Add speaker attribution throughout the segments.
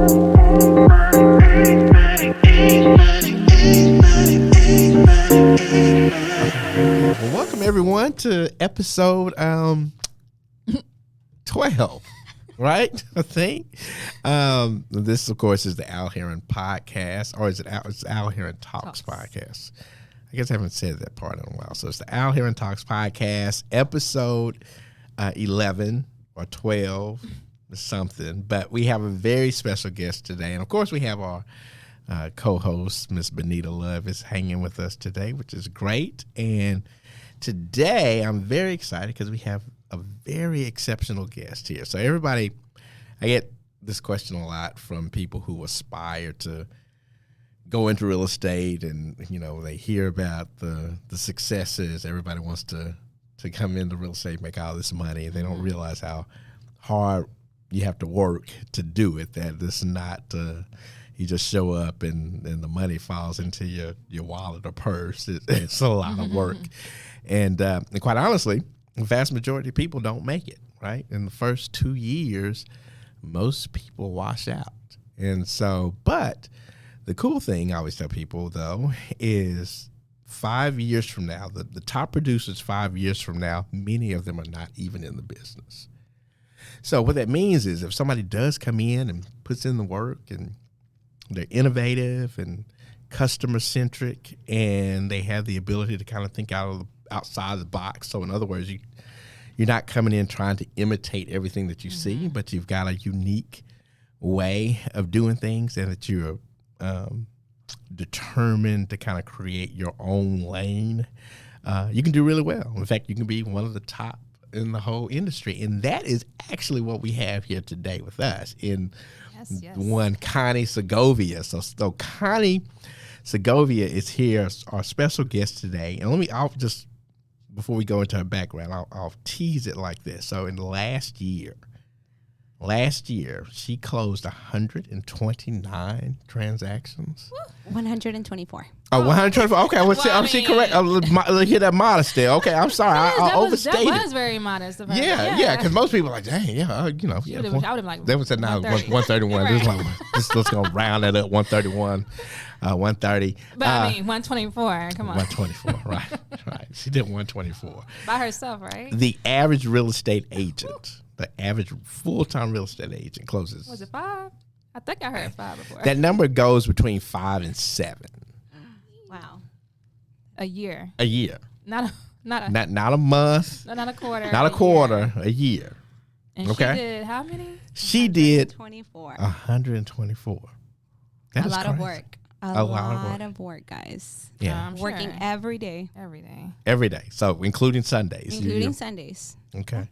Speaker 1: Well, welcome everyone to episode 12, right? I think. This, of course, is the Al Heron podcast, or is it it's Al Heron Talks podcast. I guess I haven't said that part in a while. So it's the Al Heron Talks podcast, episode 11 or 12 or something. But we have a very special guest today. And, of course, we have our co-host, Miss Benita Love, is hanging with us today, which is great. And today I'm very excited because we have a very exceptional guest here. So everybody, I get this question a lot from people who aspire to go into real estate, and they hear about the successes. Everybody wants to come into real estate, make all this money. They don't realize how hard you have to work to do it. That it's not you just show up and the money falls into your wallet or purse. It's a lot of work. And quite honestly, the vast majority of people don't make it, right? In the first 2 years, most people wash out. And so, but the cool thing I always tell people, though, is 5 years from now, the top producers 5 years from now, many of them are not even in the business. So what that means is if somebody does come in and puts in the work and they're innovative and customer-centric and they have the ability to kind of think outside the box. So in other words, you're not coming in trying to imitate everything that you see, but you've got a unique way of doing things, and that you're determined to kind of create your own lane. You can do really well. In fact, you can be one of the top in the whole industry. And that is actually what we have here today with us in one Connie Segovia. So Connie Segovia is here, our special guest today. And I'll just, before we go into her background, I'll tease it like this. So in last year, she closed 129 transactions.
Speaker 2: 124.
Speaker 1: Oh, 124. Okay, well, she correct. Look at that modest there. Okay, I'm sorry. I overstated.
Speaker 3: That was very modest of her.
Speaker 1: Yeah, because most people are like, dang,
Speaker 3: I would have like.
Speaker 1: They would say, no, 131. Right. Let's go round it up, 131, 130.
Speaker 3: But I mean, 124. Come on.
Speaker 1: 124, right. She did 124.
Speaker 3: By herself, right?
Speaker 1: The average real estate agent. The average full-time real estate agent closes.
Speaker 3: Was it 5? I think I heard 5 before.
Speaker 1: That number goes between 5 and 7.
Speaker 2: Wow.
Speaker 3: A year.
Speaker 1: Not a month.
Speaker 3: Not a quarter.
Speaker 1: Not a quarter. A year.
Speaker 3: And
Speaker 1: okay.
Speaker 3: She did how many?
Speaker 1: She did
Speaker 2: 124.
Speaker 1: 124. That is
Speaker 2: a lot
Speaker 1: crazy.
Speaker 2: of work. A lot of work, guys.
Speaker 1: Yeah.
Speaker 2: Working every day.
Speaker 1: Every day. So including Sundays.
Speaker 2: Including Sundays.
Speaker 1: Okay.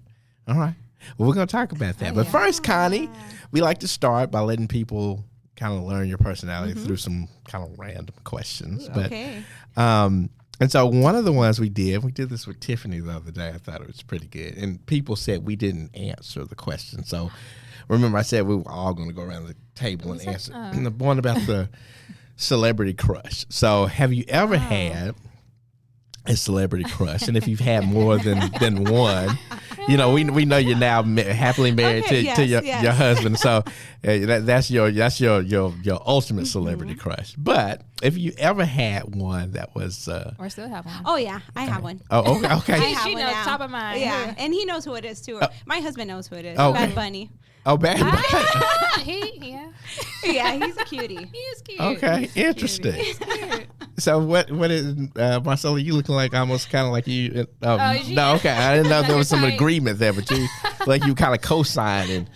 Speaker 1: All right. Well, we're going to talk about that. But first, Connie, we like to start by letting people kind of learn your personality through some kind of random questions.
Speaker 2: Okay.
Speaker 1: And so one of the ones we did this with Tiffany the other day. I thought it was pretty good. And people said we didn't answer the question. So remember I said we were all going to go around the table and answer. And the one about the celebrity crush. So have you ever had a celebrity crush? And if you've had more than one, we know you're now happily married to your husband. So that's your ultimate celebrity crush. But if you ever had one that was,
Speaker 3: or still have one.
Speaker 2: Oh yeah, I have one.
Speaker 1: Oh okay.
Speaker 3: She knows top of mind.
Speaker 2: Yeah, and he knows who it is too. My husband knows who it is.
Speaker 1: Okay.
Speaker 2: Bad Bunny.
Speaker 1: Oh, Bad Bunny.
Speaker 2: Yeah, he's a cutie.
Speaker 3: He is cute.
Speaker 1: Okay, interesting.
Speaker 3: Cute.
Speaker 1: So what is Marcella? You looking like almost kind of like you? No, okay. I didn't know there was some agreement there, but you like you kind of co-signing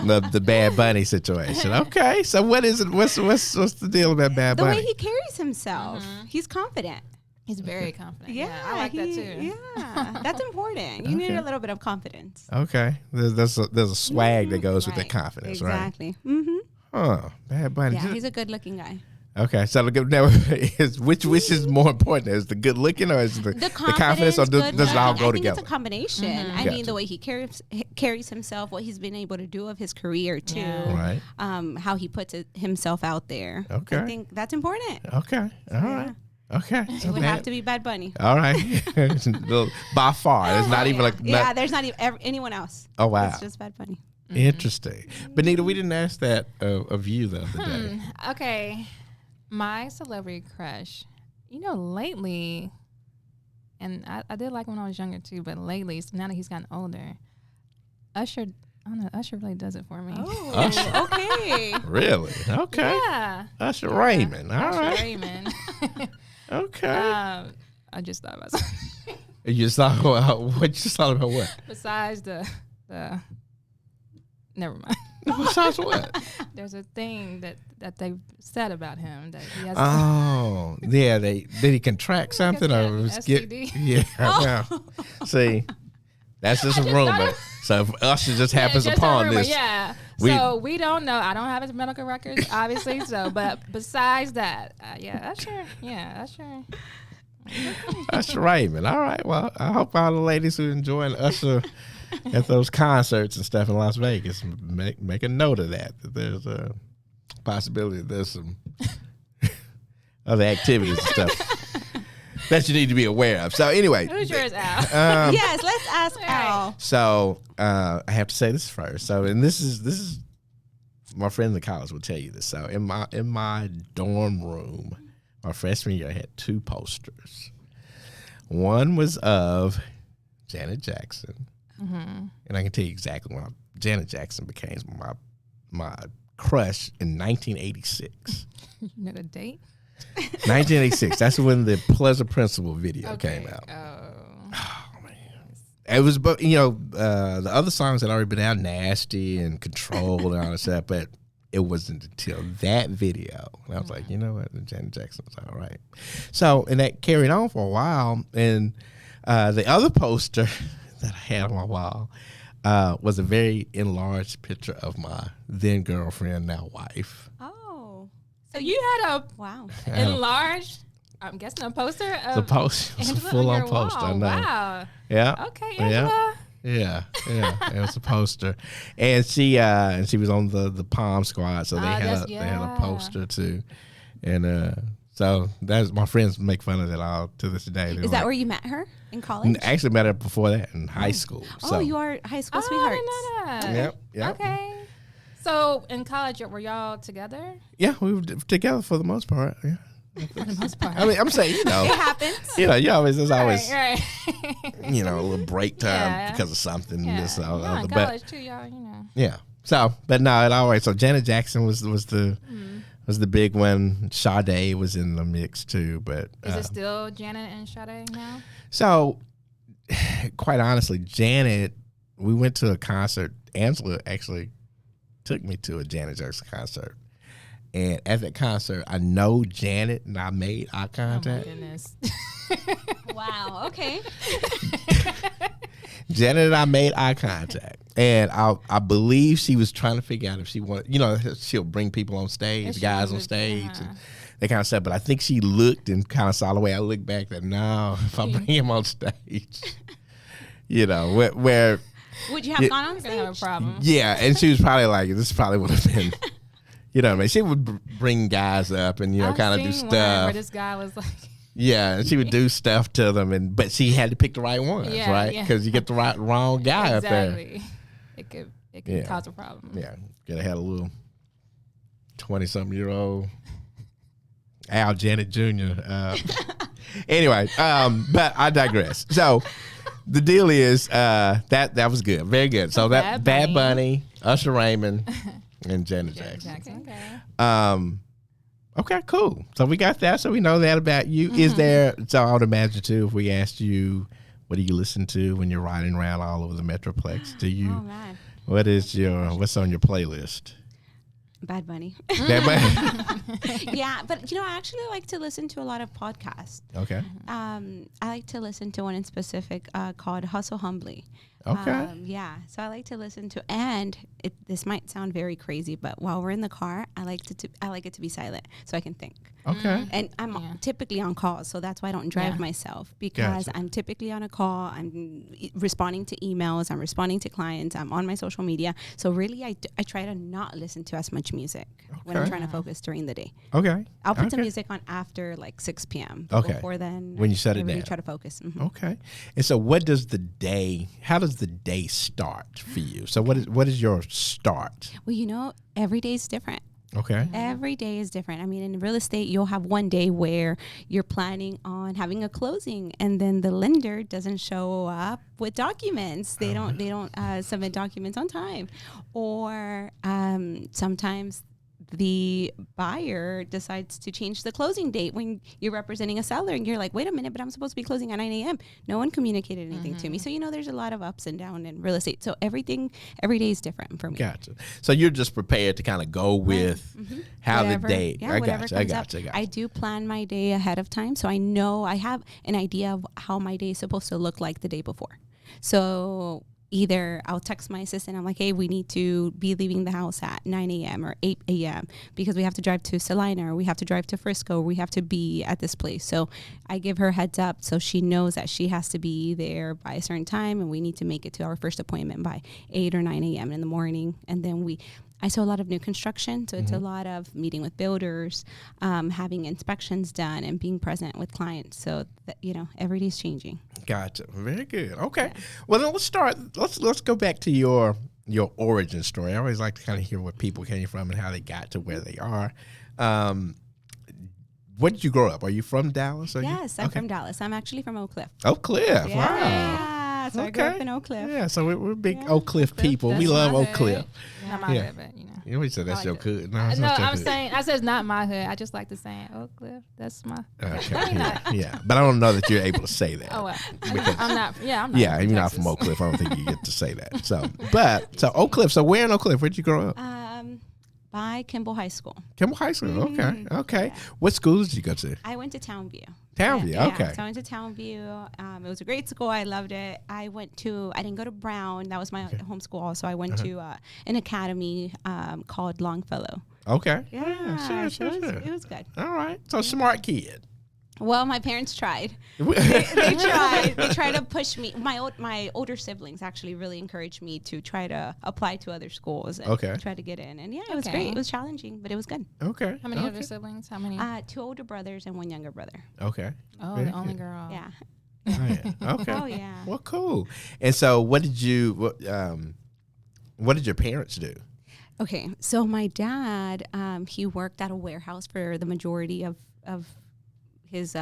Speaker 1: the Bad Bunny situation. Okay, so what is it? What's the deal about Bad Bunny?
Speaker 2: The way he carries himself, he's confident.
Speaker 3: He's very confident.
Speaker 2: Yeah,
Speaker 3: I like that too.
Speaker 2: Yeah, that's important. You need a little bit of confidence.
Speaker 1: Okay, there's a swag that goes with that confidence,
Speaker 2: exactly.
Speaker 1: right?
Speaker 2: Exactly. Mm-hmm.
Speaker 1: Oh, Bad Bunny.
Speaker 2: Yeah, he's a good-looking guy.
Speaker 1: Okay, so which is more important? Is the good looking or is the confidence, or does it all go together?
Speaker 2: It's a combination. I mean, the way he carries himself, what he's been able to do of his career too,
Speaker 1: right?
Speaker 2: How he puts himself out there.
Speaker 1: Okay,
Speaker 2: I think that's important.
Speaker 1: Okay, all right. Okay,
Speaker 2: it would have to be Bad Bunny.
Speaker 1: All right, by far, there's not even like
Speaker 2: there's not even anyone else.
Speaker 1: Oh wow,
Speaker 2: it's just Bad Bunny.
Speaker 1: Interesting. Benita, we didn't ask that of you the other day.
Speaker 3: Okay. My celebrity crush. Lately, and I did like when I was younger too, but lately, so now that he's gotten older, Usher, I don't know, Usher really does it for me.
Speaker 2: Oh, okay.
Speaker 1: Really? Okay.
Speaker 3: Yeah.
Speaker 1: Usher Raymond. All
Speaker 3: Usher
Speaker 1: right.
Speaker 3: Raymond.
Speaker 1: Okay.
Speaker 3: I just thought about something.
Speaker 1: You just thought about what? You just thought about what?
Speaker 3: Besides the never mind.
Speaker 1: Besides what?
Speaker 3: There's a thing that they've said about him that he has.
Speaker 1: Oh, yeah. Did he contract something or was
Speaker 3: STD?
Speaker 1: Yeah. Well, see, that's just a rumor. So if Usher just happens
Speaker 3: just
Speaker 1: upon
Speaker 3: a rumor,
Speaker 1: this,
Speaker 3: yeah. So we don't know. I don't have his medical records, obviously. But besides that, Usher.
Speaker 1: Usher Raymond. All right. Well, I hope all the ladies who enjoying Usher at those concerts and stuff in Las Vegas make a note of that there's a possibility that there's some other activities and stuff that you need to be aware of. So anyway,
Speaker 3: who's yours, Al?
Speaker 2: Yes, let's ask Al.
Speaker 1: So I have to say this first. So, and this is my friend in the college will tell you this. So in my dorm room, my freshman year, I had 2 posters. One was of Janet Jackson, and I can tell you exactly when Janet Jackson became my crush in 1986.
Speaker 3: You know the date?
Speaker 1: 1986. That's when the Pleasure Principle video came out. Oh man, it was, but the other songs had already been out, Nasty and Control and all that stuff, but it wasn't until that video, and I was like, you know what, Janet Jackson was all right. So, and that carried on for a while, and the other poster that I had on my wall was a very enlarged picture of my then girlfriend, now wife.
Speaker 2: Oh,
Speaker 3: so you had
Speaker 2: wow.
Speaker 3: enlarged, I'm guessing a poster of
Speaker 1: The poster, it was a
Speaker 3: Angela
Speaker 1: full-on
Speaker 3: on your
Speaker 1: poster. I
Speaker 3: wall.
Speaker 1: know.
Speaker 3: Wow.
Speaker 1: Yeah.
Speaker 3: Okay, Angela.
Speaker 1: Yeah. It was a poster, and she was on the Palm Squad, so they had a poster too, and so that's my friends make fun of that all to this day.
Speaker 2: Is that where you met her in college?
Speaker 1: Actually, met her before that in high school. So.
Speaker 2: Oh, you are high school sweethearts.
Speaker 3: I didn't know that.
Speaker 1: Yep.
Speaker 3: Okay. So in college, were y'all together?
Speaker 1: Yeah, we were together for the most part. Yeah.
Speaker 3: For the most part.
Speaker 1: I mean, I'm saying,
Speaker 2: It happens.
Speaker 1: there's always,
Speaker 3: Right.
Speaker 1: a little break time because of something.
Speaker 3: Yeah.
Speaker 1: This or
Speaker 3: Y'all
Speaker 1: other,
Speaker 3: in
Speaker 1: but
Speaker 3: college too, y'all.
Speaker 1: yeah. So, but no, it always. So Janet Jackson was the big one. Sade was in the mix too, but
Speaker 3: Is it still Janet and Sade now?
Speaker 1: so quite honestly, Janet, we went to a concert. Angela actually took me to a Janet Jackson concert. And at that concert, I know Janet, and I made eye contact.
Speaker 3: Oh, my goodness.
Speaker 2: Wow. Okay.
Speaker 1: Janet and I made eye contact. And I believe she was trying to figure out if she wanted, she'll bring people on stage, guys on stage, and that kind of stuff. But I think she looked and kind of saw the way I looked back that, no, if I bring him on stage, where
Speaker 2: Would you have gone on
Speaker 3: We're gonna have a
Speaker 2: stage?
Speaker 3: problem.
Speaker 1: yeah, and she was probably like, this probably would have been, what I mean? She would bring guys up and, kind of do stuff.
Speaker 3: Where this guy was like,
Speaker 1: yeah, and she would do stuff to them, but she had to pick the right ones,
Speaker 3: Yeah,
Speaker 1: right?
Speaker 3: yeah.
Speaker 1: Because you get the wrong guy up there.
Speaker 3: exactly. It could cause a problem.
Speaker 1: Yeah, could have had a little 20-something-year-old Al Janet Jr. Anyway, but I digress. So the deal is that was good, very good. So that Bad Bunny, Usher Raymond, and Janet Jackson.
Speaker 3: Okay.
Speaker 1: Okay, cool. So we got that. So we know that about you. Is there? So I would imagine too, if we asked you, what do you listen to when you're riding around all over the Metroplex? Do you?
Speaker 2: Oh man.
Speaker 1: What's on your playlist?
Speaker 2: Bad Bunny.
Speaker 1: Bad Bunny.
Speaker 2: Yeah, but I actually like to listen to a lot of podcasts.
Speaker 1: Okay.
Speaker 2: I like to listen to one in specific called Hustle Humbly.
Speaker 1: Okay.
Speaker 2: Yeah, so I like to listen to, and this might sound very crazy, but while we're in the car, I like it to be silent so I can think.
Speaker 1: Okay.
Speaker 2: And I'm typically on calls, so that's why I don't drive myself, because
Speaker 1: Gotcha.
Speaker 2: I'm typically on a call. I'm responding to emails. I'm responding to clients. I'm on my social media. So really, I try to not listen to as much music when I'm
Speaker 1: Okay.
Speaker 2: trying to focus during the day.
Speaker 1: Okay.
Speaker 2: I'll put some
Speaker 1: Okay.
Speaker 2: music on after like 6 p.m.
Speaker 1: Okay.
Speaker 2: Before then,
Speaker 1: When you shut
Speaker 2: I
Speaker 1: it
Speaker 2: really
Speaker 1: down.
Speaker 2: try to focus.
Speaker 1: Okay. And so how does does the day start for you? So what is your start?
Speaker 2: Well, every day is different.
Speaker 1: Okay.
Speaker 2: Every day is different. I mean, in real estate, you'll have one day where you're planning on having a closing, and then the lender doesn't show up with documents. They don't submit documents on time, or sometimes the buyer decides to change the closing date when you're representing a seller, and you're like, wait a minute, but I'm supposed to be closing at 9 a.m. No one communicated anything to me. So, there's a lot of ups and downs in real estate. So every day is different for me.
Speaker 1: Gotcha. So you're just prepared to kind of go with how
Speaker 2: Whatever,
Speaker 1: the day. I got you.
Speaker 2: I do plan my day ahead of time, so I know I have an idea of how my day is supposed to look like the day before. So either I'll text my assistant, I'm like, hey, we need to be leaving the house at 9 a.m. or 8 a.m. because we have to drive to Salina, or we have to drive to Frisco, or we have to be at this place. So I give her heads up so she knows that she has to be there by a certain time, and we need to make it to our first appointment by 8 or 9 a.m. in the morning. And then I saw a lot of new construction, so it's a lot of meeting with builders, having inspections done, and being present with clients. So that, every day's changing.
Speaker 1: Gotcha. Very good. Okay. Yeah. Well, then let's start. Let's go back to your origin story. I always like to kind of hear where people came from and how they got to where they are. Where did you grow up? Are you from Dallas?
Speaker 2: Yes, I'm from Dallas. I'm actually from Oak Cliff.
Speaker 1: Oak Cliff.
Speaker 2: Yeah.
Speaker 1: Wow.
Speaker 2: So I grew up in Oak Cliff.
Speaker 1: Yeah, so we're big Oak Cliff people. We love Oak Cliff.
Speaker 3: Not my hood, but
Speaker 1: You always said that's your hood. No,
Speaker 3: I'm saying, I said it's not my hood. I just like to say Oak Cliff. That's my.
Speaker 1: Okay. Yeah, but I don't know that you're able to say that.
Speaker 3: Oh, well. I'm not. Yeah, I'm not.
Speaker 1: Yeah, you're not from Oak Cliff. I don't think you get to say that. So Oak Cliff. So where in Oak Cliff? Where'd you grow up?
Speaker 2: By Kimball High School.
Speaker 1: Kimball High School. Okay. Yeah. What schools did you go to?
Speaker 2: I went to Townview.
Speaker 1: Okay.
Speaker 2: So I went to Townview. It was a great school. I loved it. I didn't go to Brown. That was my home school also. I went to an academy called Longfellow.
Speaker 1: Okay.
Speaker 2: Yeah. Sure. It was good.
Speaker 1: All right. So smart kid.
Speaker 2: Well, my parents tried. They tried. They tried to push me. My older siblings actually really encouraged me to try to apply to other schools and try to get in. And it was great. It was challenging, but it was good.
Speaker 1: Okay.
Speaker 3: How many other siblings? How many?
Speaker 2: 2 older brothers and 1 younger brother.
Speaker 1: Okay.
Speaker 3: Oh, the only girl.
Speaker 2: Yeah.
Speaker 1: Oh, yeah. Okay.
Speaker 2: Oh, yeah.
Speaker 1: Well, cool. And so, what did your parents do?
Speaker 2: Okay, so my dad, he worked at a warehouse for the majority of his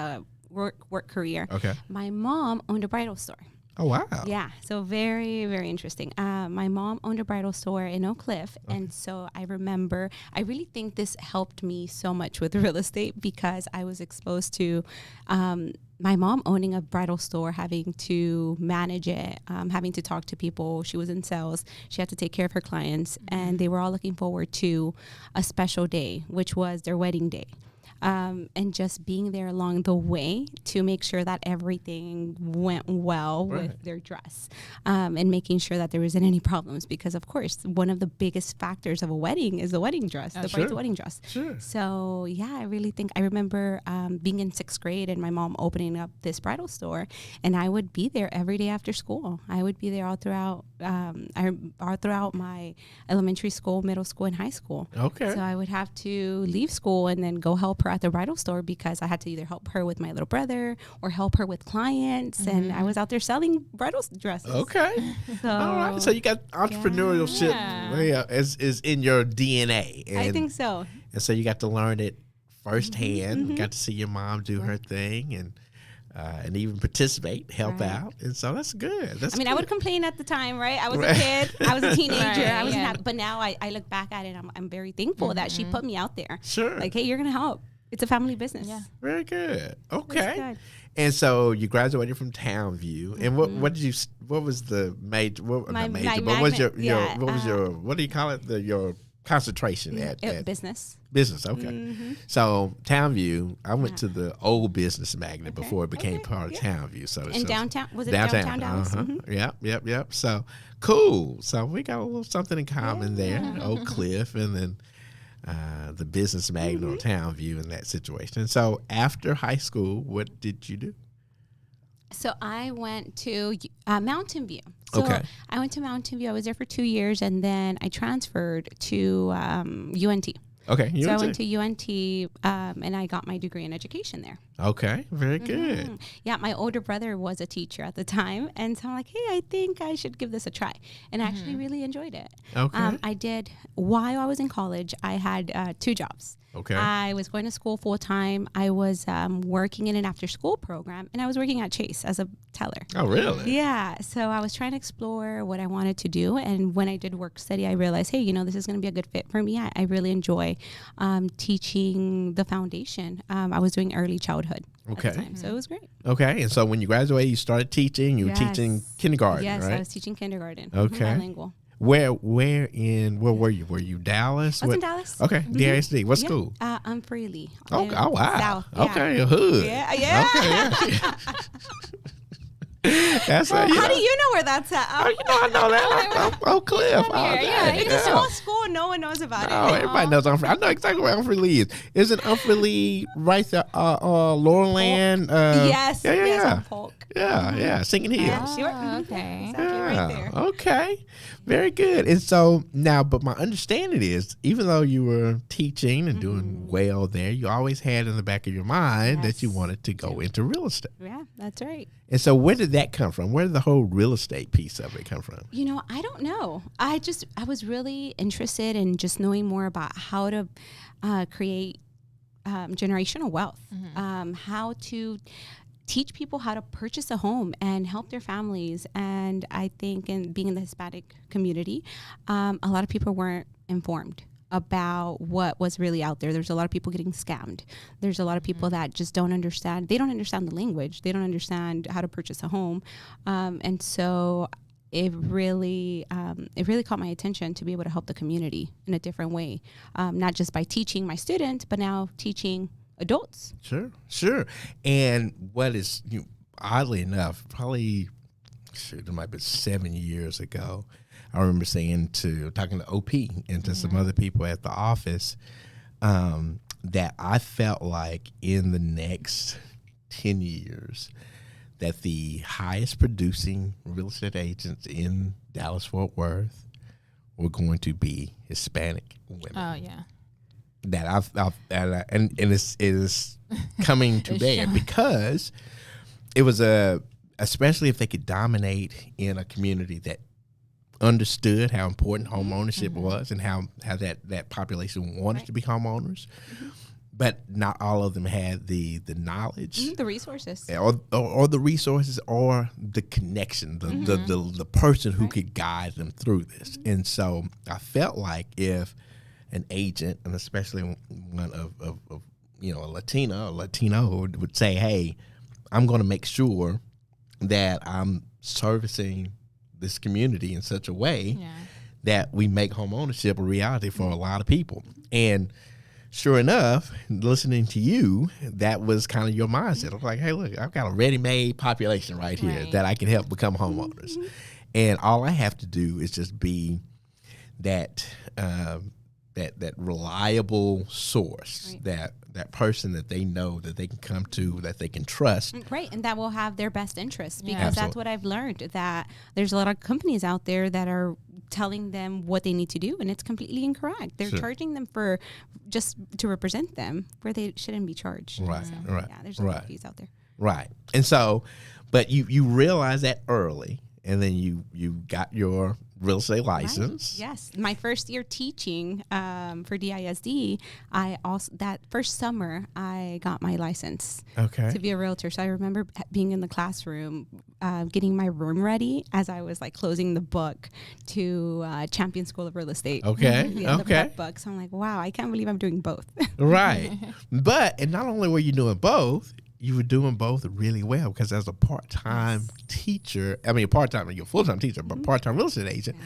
Speaker 2: work career.
Speaker 1: Okay.
Speaker 2: My mom owned a bridal store.
Speaker 1: Oh, wow.
Speaker 2: Yeah, so very, very interesting. My mom owned a bridal store in Oak Cliff, and so I really think this helped me so much with real estate because I was exposed to my mom owning a bridal store, having to manage it, having to talk to people. She was in sales. She had to take care of her clients, and they were all looking forward to a special day, which was their wedding day. And just being there along the way to make sure that everything went well with their dress, and making sure that there wasn't any problems because, of course, one of the biggest factors of a wedding is the wedding dress, the bride's wedding dress.
Speaker 1: Sure.
Speaker 2: So, yeah, I really think I remember being in 6th grade and my mom opening up this bridal store, and I would be there every day after school. I would be there all throughout my elementary school, middle school, and high school.
Speaker 1: Okay.
Speaker 2: So I would have to leave school and then go help her at the bridal store because I had to either help her with my little brother or help her with clients, and I was out there selling bridal dresses.
Speaker 1: Okay. So, all right. So you got entrepreneurship is in your DNA. And,
Speaker 2: I think so.
Speaker 1: And so you got to learn it firsthand. Got to see your mom do her thing and even participate, help out. And so that's good.
Speaker 2: I would complain at the time, right? I was a kid. I was a teenager. I was but now I look back at it, I'm very thankful that she put me out there.
Speaker 1: Sure.
Speaker 2: Like, hey, you're going to help. It's a family business.
Speaker 1: Yeah. Very good. Okay. Good. And so you graduated from Townview. And what was the major? What was your what do you call it? Your concentration at
Speaker 2: business.
Speaker 1: Business. Okay. So Townview, I went to the old business magnet before it became part of Townview. So
Speaker 2: in downtown, was it downtown Dallas?
Speaker 1: Yep. So cool. So we got a little something in common there. Oak Cliff, and then the business magnet on Townview in that situation. And so after high school, what did you do?
Speaker 2: So I went to Mountain View. I went to Mountain View. I was there for 2 years, and then I transferred to UNT.
Speaker 1: Okay.
Speaker 2: So I
Speaker 1: UNT.
Speaker 2: went to UNT, and I got my degree in education there.
Speaker 1: Okay. Very good.
Speaker 2: Yeah, my older brother was a teacher at the time, and so I'm like, hey, I think I should give this a try, and I actually really enjoyed it.
Speaker 1: Okay.
Speaker 2: I did, while I was in college, I had 2 jobs.
Speaker 1: Okay.
Speaker 2: I was going to school full time. I was working in an after school program, and I was working at Chase as a teller.
Speaker 1: Oh, really?
Speaker 2: Yeah, so I was trying to explore what I wanted to do, and when I did work study, I realized, hey, this is going to be a good fit for me. I really enjoy teaching the foundation. I was doing early childhood at the time, so it was great.
Speaker 1: Okay. And so when you graduated, you started teaching. You were teaching kindergarten,
Speaker 2: Yes,
Speaker 1: right?
Speaker 2: I was teaching kindergarten.
Speaker 1: Okay.
Speaker 2: Bilingual.
Speaker 1: Where were you? Were you Dallas?
Speaker 2: I was in Dallas.
Speaker 1: Okay. DISD. What school?
Speaker 2: Freely.
Speaker 1: Oh, wow.
Speaker 2: South.
Speaker 1: Okay. A hood.
Speaker 2: Yeah.
Speaker 1: Okay. Yeah. That's
Speaker 2: How do you know where that's at?
Speaker 1: I know that. Oak Cliff.
Speaker 2: It's a small school. No one knows about
Speaker 1: Oh,
Speaker 2: it.
Speaker 1: everybody knows Humphrey. I know exactly where Humphrey Lee is. Isn't Humphrey Lee right there? Laurel Land.
Speaker 2: Yes.
Speaker 1: Yeah.
Speaker 2: On Polk.
Speaker 1: Yeah. Singing Hills.
Speaker 2: Yeah, sure.
Speaker 3: Okay.
Speaker 2: Exactly right there.
Speaker 1: Okay. Very good. And so now, but my understanding is, even though you were teaching and doing well there, you always had in the back of your mind that you wanted to go into real estate.
Speaker 2: Yeah, that's right.
Speaker 1: And so where did that come from? Where did the whole real estate piece of it come from?
Speaker 2: I don't know. I was really interested in just knowing more about how to create generational wealth, how to teach people how to purchase a home and help their families. And I think being in the Hispanic community, a lot of people weren't informed about what was really out there. There's a lot of people getting scammed. There's a lot of people that just don't understand. They don't understand the language. They don't understand how to purchase a home. And so it really caught my attention to be able to help the community in a different way, not just by teaching my students, but now teaching adults.
Speaker 1: Sure. And what is, oddly enough, probably, it might be 7 years ago, I remember talking to OP and to some other people at the office, that I felt like in the next 10 years that the highest producing real estate agents in Dallas-Fort Worth were going to be Hispanic women.
Speaker 3: Oh, yeah.
Speaker 1: That and it is coming to bear because it was especially if they could dominate in a community that understood how important home ownership was and how that population wanted to be homeowners, but not all of them had the knowledge,
Speaker 2: the resources,
Speaker 1: or the resources, or the connection, the person who could guide them through this. And so I felt like if an agent, and especially one of a Latino would say, hey, I'm going to make sure that I'm servicing this community in such a way that we make home ownership a reality for a lot of people. And sure enough, listening to you, that was kind of your mindset. I was like, hey, look, I've got a ready-made population right here that I can help become homeowners. And all I have to do is just be that that reliable source, that person that they know that they can come to, that they can trust.
Speaker 2: Right, and that will have their best interests, because
Speaker 1: Absolutely.
Speaker 2: that's what I've learned, that there's a lot of companies out there that are telling them what they need to do, and it's completely incorrect. They're charging them for just to represent them where they shouldn't be charged.
Speaker 1: Right, right.
Speaker 2: Yeah, there's a lot of fees out there.
Speaker 1: Right. And so, but you realize that early, and then you got your real estate license.
Speaker 2: Right. Yes. My first year teaching for DISD, that first summer, I got my license to be a realtor. So I remember being in the classroom, getting my room ready as I was like closing the book to Champion School of Real Estate.
Speaker 1: Okay.
Speaker 2: The prep book. So I'm like, wow, I can't believe I'm doing both.
Speaker 1: Right. And not only were you doing both, you were doing both really well, because as a part-time teacher, you're a full-time teacher, but part-time real estate agent,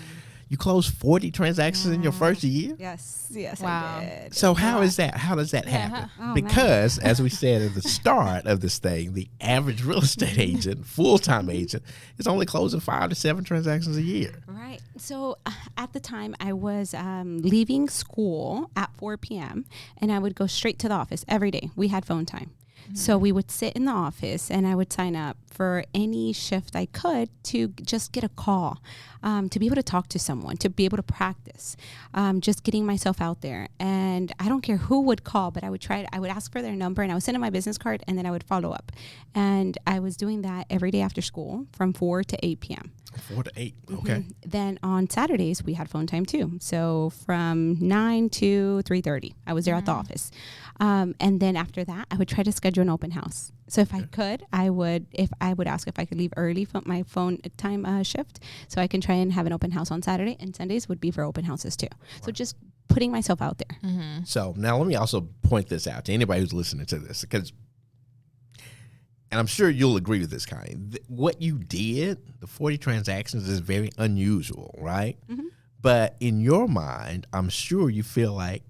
Speaker 1: you closed 40 transactions in your first year?
Speaker 2: Yes,
Speaker 3: wow.
Speaker 2: I did.
Speaker 1: So how is that? How does that happen? Because, as we said at the start of this thing, the average real estate agent, full-time agent, is only closing 5 to 7 transactions a year.
Speaker 2: Right. So at the time, I was leaving school at 4 p.m., and I would go straight to the office every day. We had phone time. So we would sit in the office and I would sign up for any shift I could to just get a call, to be able to talk to someone, to be able to practice, just getting myself out there. And I don't care who would call, but I would ask for their number and I would send them my business card and then I would follow up. And I was doing that every day after school from 4 to 8 p.m.
Speaker 1: 4 to 8. Okay.
Speaker 2: Then on Saturdays, we had phone time too. So from 9 to 3:30, I was there at the office. And then after that, I would try to schedule an open house. So if I could, I would ask if I could leave early for my phone time shift so I can try and have an open house on Saturday, and Sundays would be for open houses too. Wow. So just putting myself out there.
Speaker 3: Mm-hmm.
Speaker 1: So now let me also point this out to anybody who's listening to this, because, and I'm sure you'll agree with this, Connie, what you did, the 40 transactions, is very unusual, right? Mm-hmm. But in your mind, I'm sure you feel like,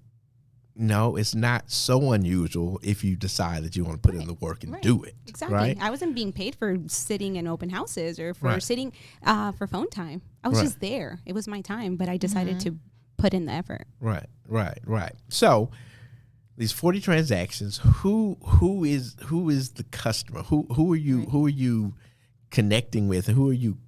Speaker 1: no, it's not so unusual if you decide that you want to put in the work and do it.
Speaker 2: Exactly.
Speaker 1: Right?
Speaker 2: I wasn't being paid for sitting in open houses or for sitting for phone time. I was just there. It was my time, but I decided to put in the effort. Right.
Speaker 1: So these 40 transactions, who is the customer? Who are you connecting with, and who are you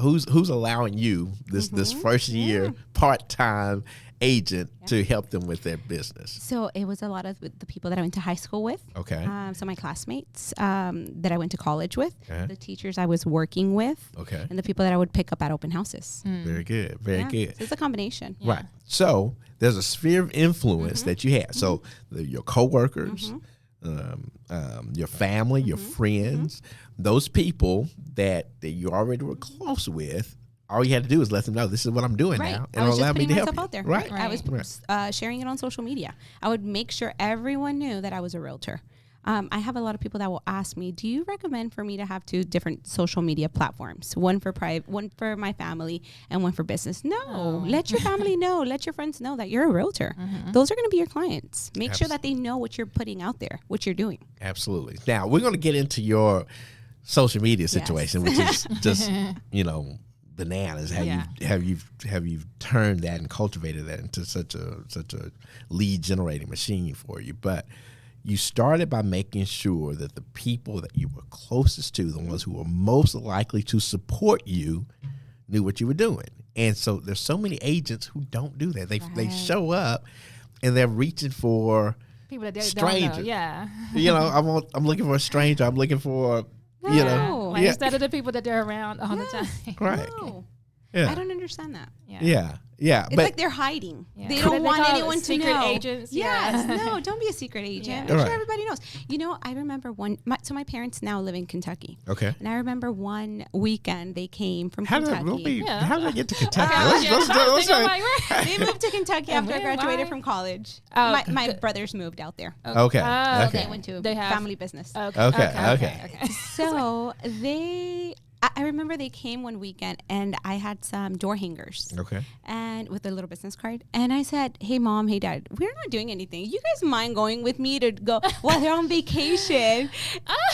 Speaker 1: who's allowing you this first year part-time agent to help them with their business?
Speaker 2: So it was a lot of the people that I went to high school with.
Speaker 1: Okay.
Speaker 2: So my classmates that I went to college with, the teachers I was working with, and the people that I would pick up at open houses.
Speaker 1: Very good. Very good.
Speaker 2: So it's a combination.
Speaker 1: Yeah. Right. So there's a sphere of influence that you have. So your coworkers, your family, your friends, those people that you already were close with. All you had to do is let them know, this is what I'm doing now, and it'll allow me to help you.
Speaker 2: Out there.
Speaker 1: Right.
Speaker 2: I was sharing it on social media. I would make sure everyone knew that I was a realtor. I have a lot of people that will ask me, do you recommend for me to have 2 different social media platforms? One for private, one for my family, and one for business? No. Let your family know. Let your friends know that you're a realtor. Those are going to be your clients. Make sure that they know what you're putting out there, what you're doing.
Speaker 1: Absolutely. Now, we're going to get into your social media situation, which is just, bananas. Have you turned that and cultivated that into such a lead generating machine for you? But you started by making sure that the people that you were closest to, the ones who were most likely to support you, knew what you were doing. And so there's so many agents who don't do that. They show up and they're reaching for
Speaker 3: people that
Speaker 1: strangers.
Speaker 3: Don't know. Yeah.
Speaker 1: I'm looking for a stranger. I'm looking for
Speaker 3: instead of the people that they're around all the time.
Speaker 1: Right.
Speaker 2: No.
Speaker 1: Yeah.
Speaker 2: I don't understand that.
Speaker 1: Yeah.
Speaker 2: It's like they're hiding. Yeah. They don't want anyone to know.
Speaker 3: Secret agents.
Speaker 2: Yes. No, don't be a secret agent. Make sure everybody knows. I remember my parents now live in Kentucky.
Speaker 1: Okay.
Speaker 2: And I remember one weekend they came from Kentucky.
Speaker 1: How did I get to Kentucky?
Speaker 2: They moved to Kentucky after I graduated from college. My brothers moved out there.
Speaker 1: Okay.
Speaker 2: They went to family business.
Speaker 1: Okay.
Speaker 2: So I remember they came one weekend and I had some door hangers.
Speaker 1: Okay.
Speaker 2: And with a little business card. And I said, hey, Mom, hey, Dad, we're not doing anything. You guys mind going with me to go while they're on vacation?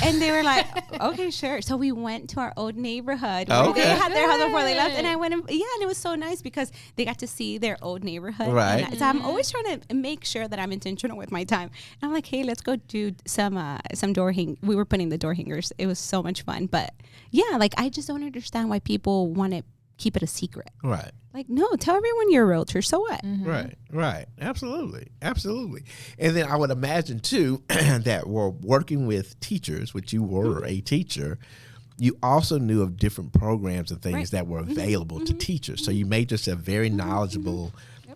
Speaker 2: And they were like, okay, sure. So we went to our old neighborhood where they had their house before they left. And I went, and it was so nice because they got to see their old neighborhood.
Speaker 1: Right.
Speaker 2: And so I'm always trying to make sure that I'm intentional with my time. And I'm like, hey, let's go do some door we were putting the door hangers. It was so much fun. But I just don't understand why people want to keep it a secret.
Speaker 1: Right.
Speaker 2: Like, no, tell everyone you're a realtor. So what?
Speaker 1: Right. Absolutely. And then I would imagine, too, that we're working with teachers, which you were a teacher. You also knew of different programs and things that were available to teachers. So you made yourself very knowledgeable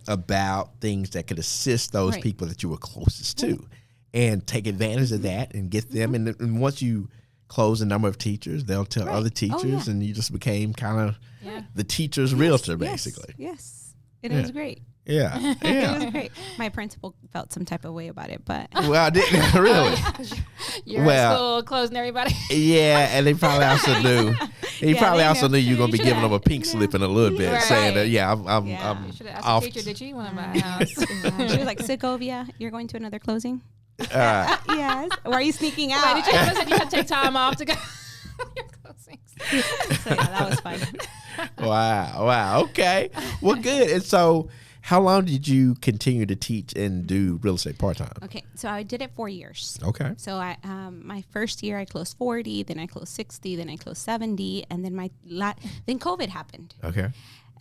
Speaker 1: about things that could assist those people that you were closest to, and take advantage of that and get them. And once you close a number of teachers, they'll tell other teachers, and you just became kind of the teacher's realtor, basically.
Speaker 2: Yes. It was great.
Speaker 1: Yeah.
Speaker 2: It was great. My principal felt some type of way about it, but
Speaker 1: well, I didn't really.
Speaker 3: You're in school closing everybody.
Speaker 1: Yeah, and they probably also knew. He probably also knew you were going to be giving them a pink slip in a little bit, saying that I'm
Speaker 3: you should have asked the teacher, did you want to buy a house?
Speaker 2: She was like, Segovia, you're going to another closing? Yes. Or are you sneaking out?
Speaker 3: Wait, did you ever said you had to take time off to go your closings?
Speaker 2: So that was fun.
Speaker 1: Wow. Okay. Well, good. And so How long did you continue to teach and do real estate part-time?
Speaker 2: Okay, so I did it 4 years.
Speaker 1: Okay.
Speaker 2: So I my first year I closed 40, then I closed 60, then I closed 70, and then then COVID happened.
Speaker 1: Okay.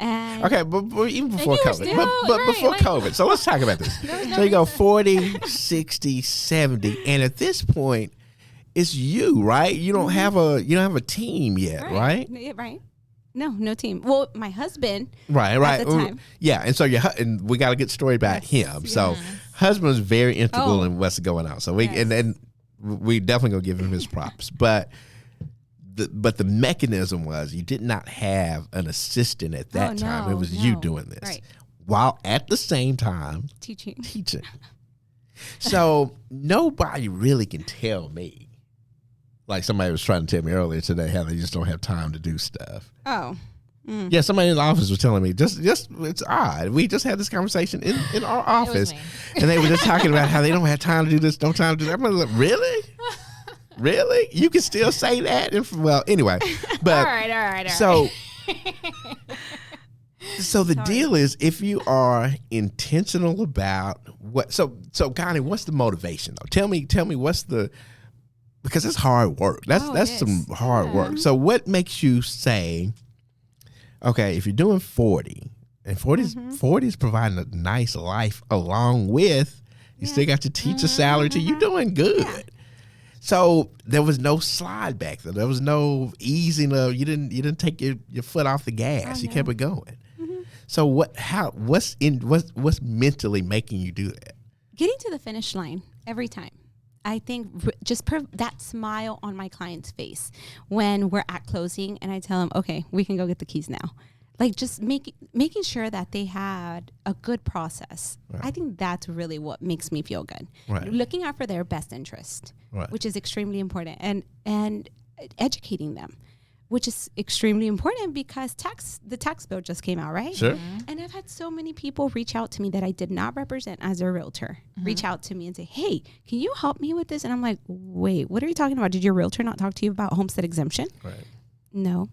Speaker 2: And
Speaker 1: Okay, but even before
Speaker 3: you were
Speaker 1: COVID.
Speaker 3: still-
Speaker 1: but
Speaker 3: right,
Speaker 1: before
Speaker 3: like-
Speaker 1: COVID. So let's talk about this. So you go 40, 60, 70, and at this point, it's you, right? You don't have a team yet, right?
Speaker 2: Yeah, right. No team. Well, my husband.
Speaker 1: Right.
Speaker 2: the time.
Speaker 1: Yeah, and so and we got a good story about him. So husband's very integral in what's going on. So we and we definitely gonna give him his props. But the mechanism was you did not have an assistant at that time. It was you doing this,
Speaker 2: right?
Speaker 1: While at the same time
Speaker 2: Teaching.
Speaker 1: So nobody really can tell me. Like somebody was trying to tell me earlier today how they just don't have time to do stuff.
Speaker 2: Oh.
Speaker 1: Yeah, somebody in the office was telling me just it's odd. We just had this conversation in our office,
Speaker 3: me.
Speaker 1: and they were just talking about how they don't have time to do this, don't time to do that. I'm like, really? Really? You can still say that? Well, anyway, but
Speaker 3: All right.
Speaker 1: so the deal is, if you are intentional about what, so Connie, what's the motivation though? Tell me what's the, because it's hard work. That's some hard work. So what makes you say, okay, if you're doing 40, and 40 is providing a nice life along with, you still got your teacher salary too, you're doing good. Yeah. So there was no slide back there. There was no easing of, you didn't take your foot off the gas. You kept it going. So what's mentally making you do that?
Speaker 2: Getting to the finish line every time. I think just that smile on my client's face when we're at closing and I tell them, okay, we can go get the keys now. Like just making sure that they had a good process. Right. I think that's really what makes me feel good. Right. Looking out for their best interest, which is extremely important, and educating them, which is extremely important because the tax bill just came out, right?
Speaker 1: Sure.
Speaker 2: And I've had so many people reach out to me that I did not represent as a realtor, reach out to me and say, hey, can you help me with this? And I'm like, wait, what are you talking about? Did your realtor not talk to you about homestead exemption?
Speaker 1: Right.
Speaker 2: No.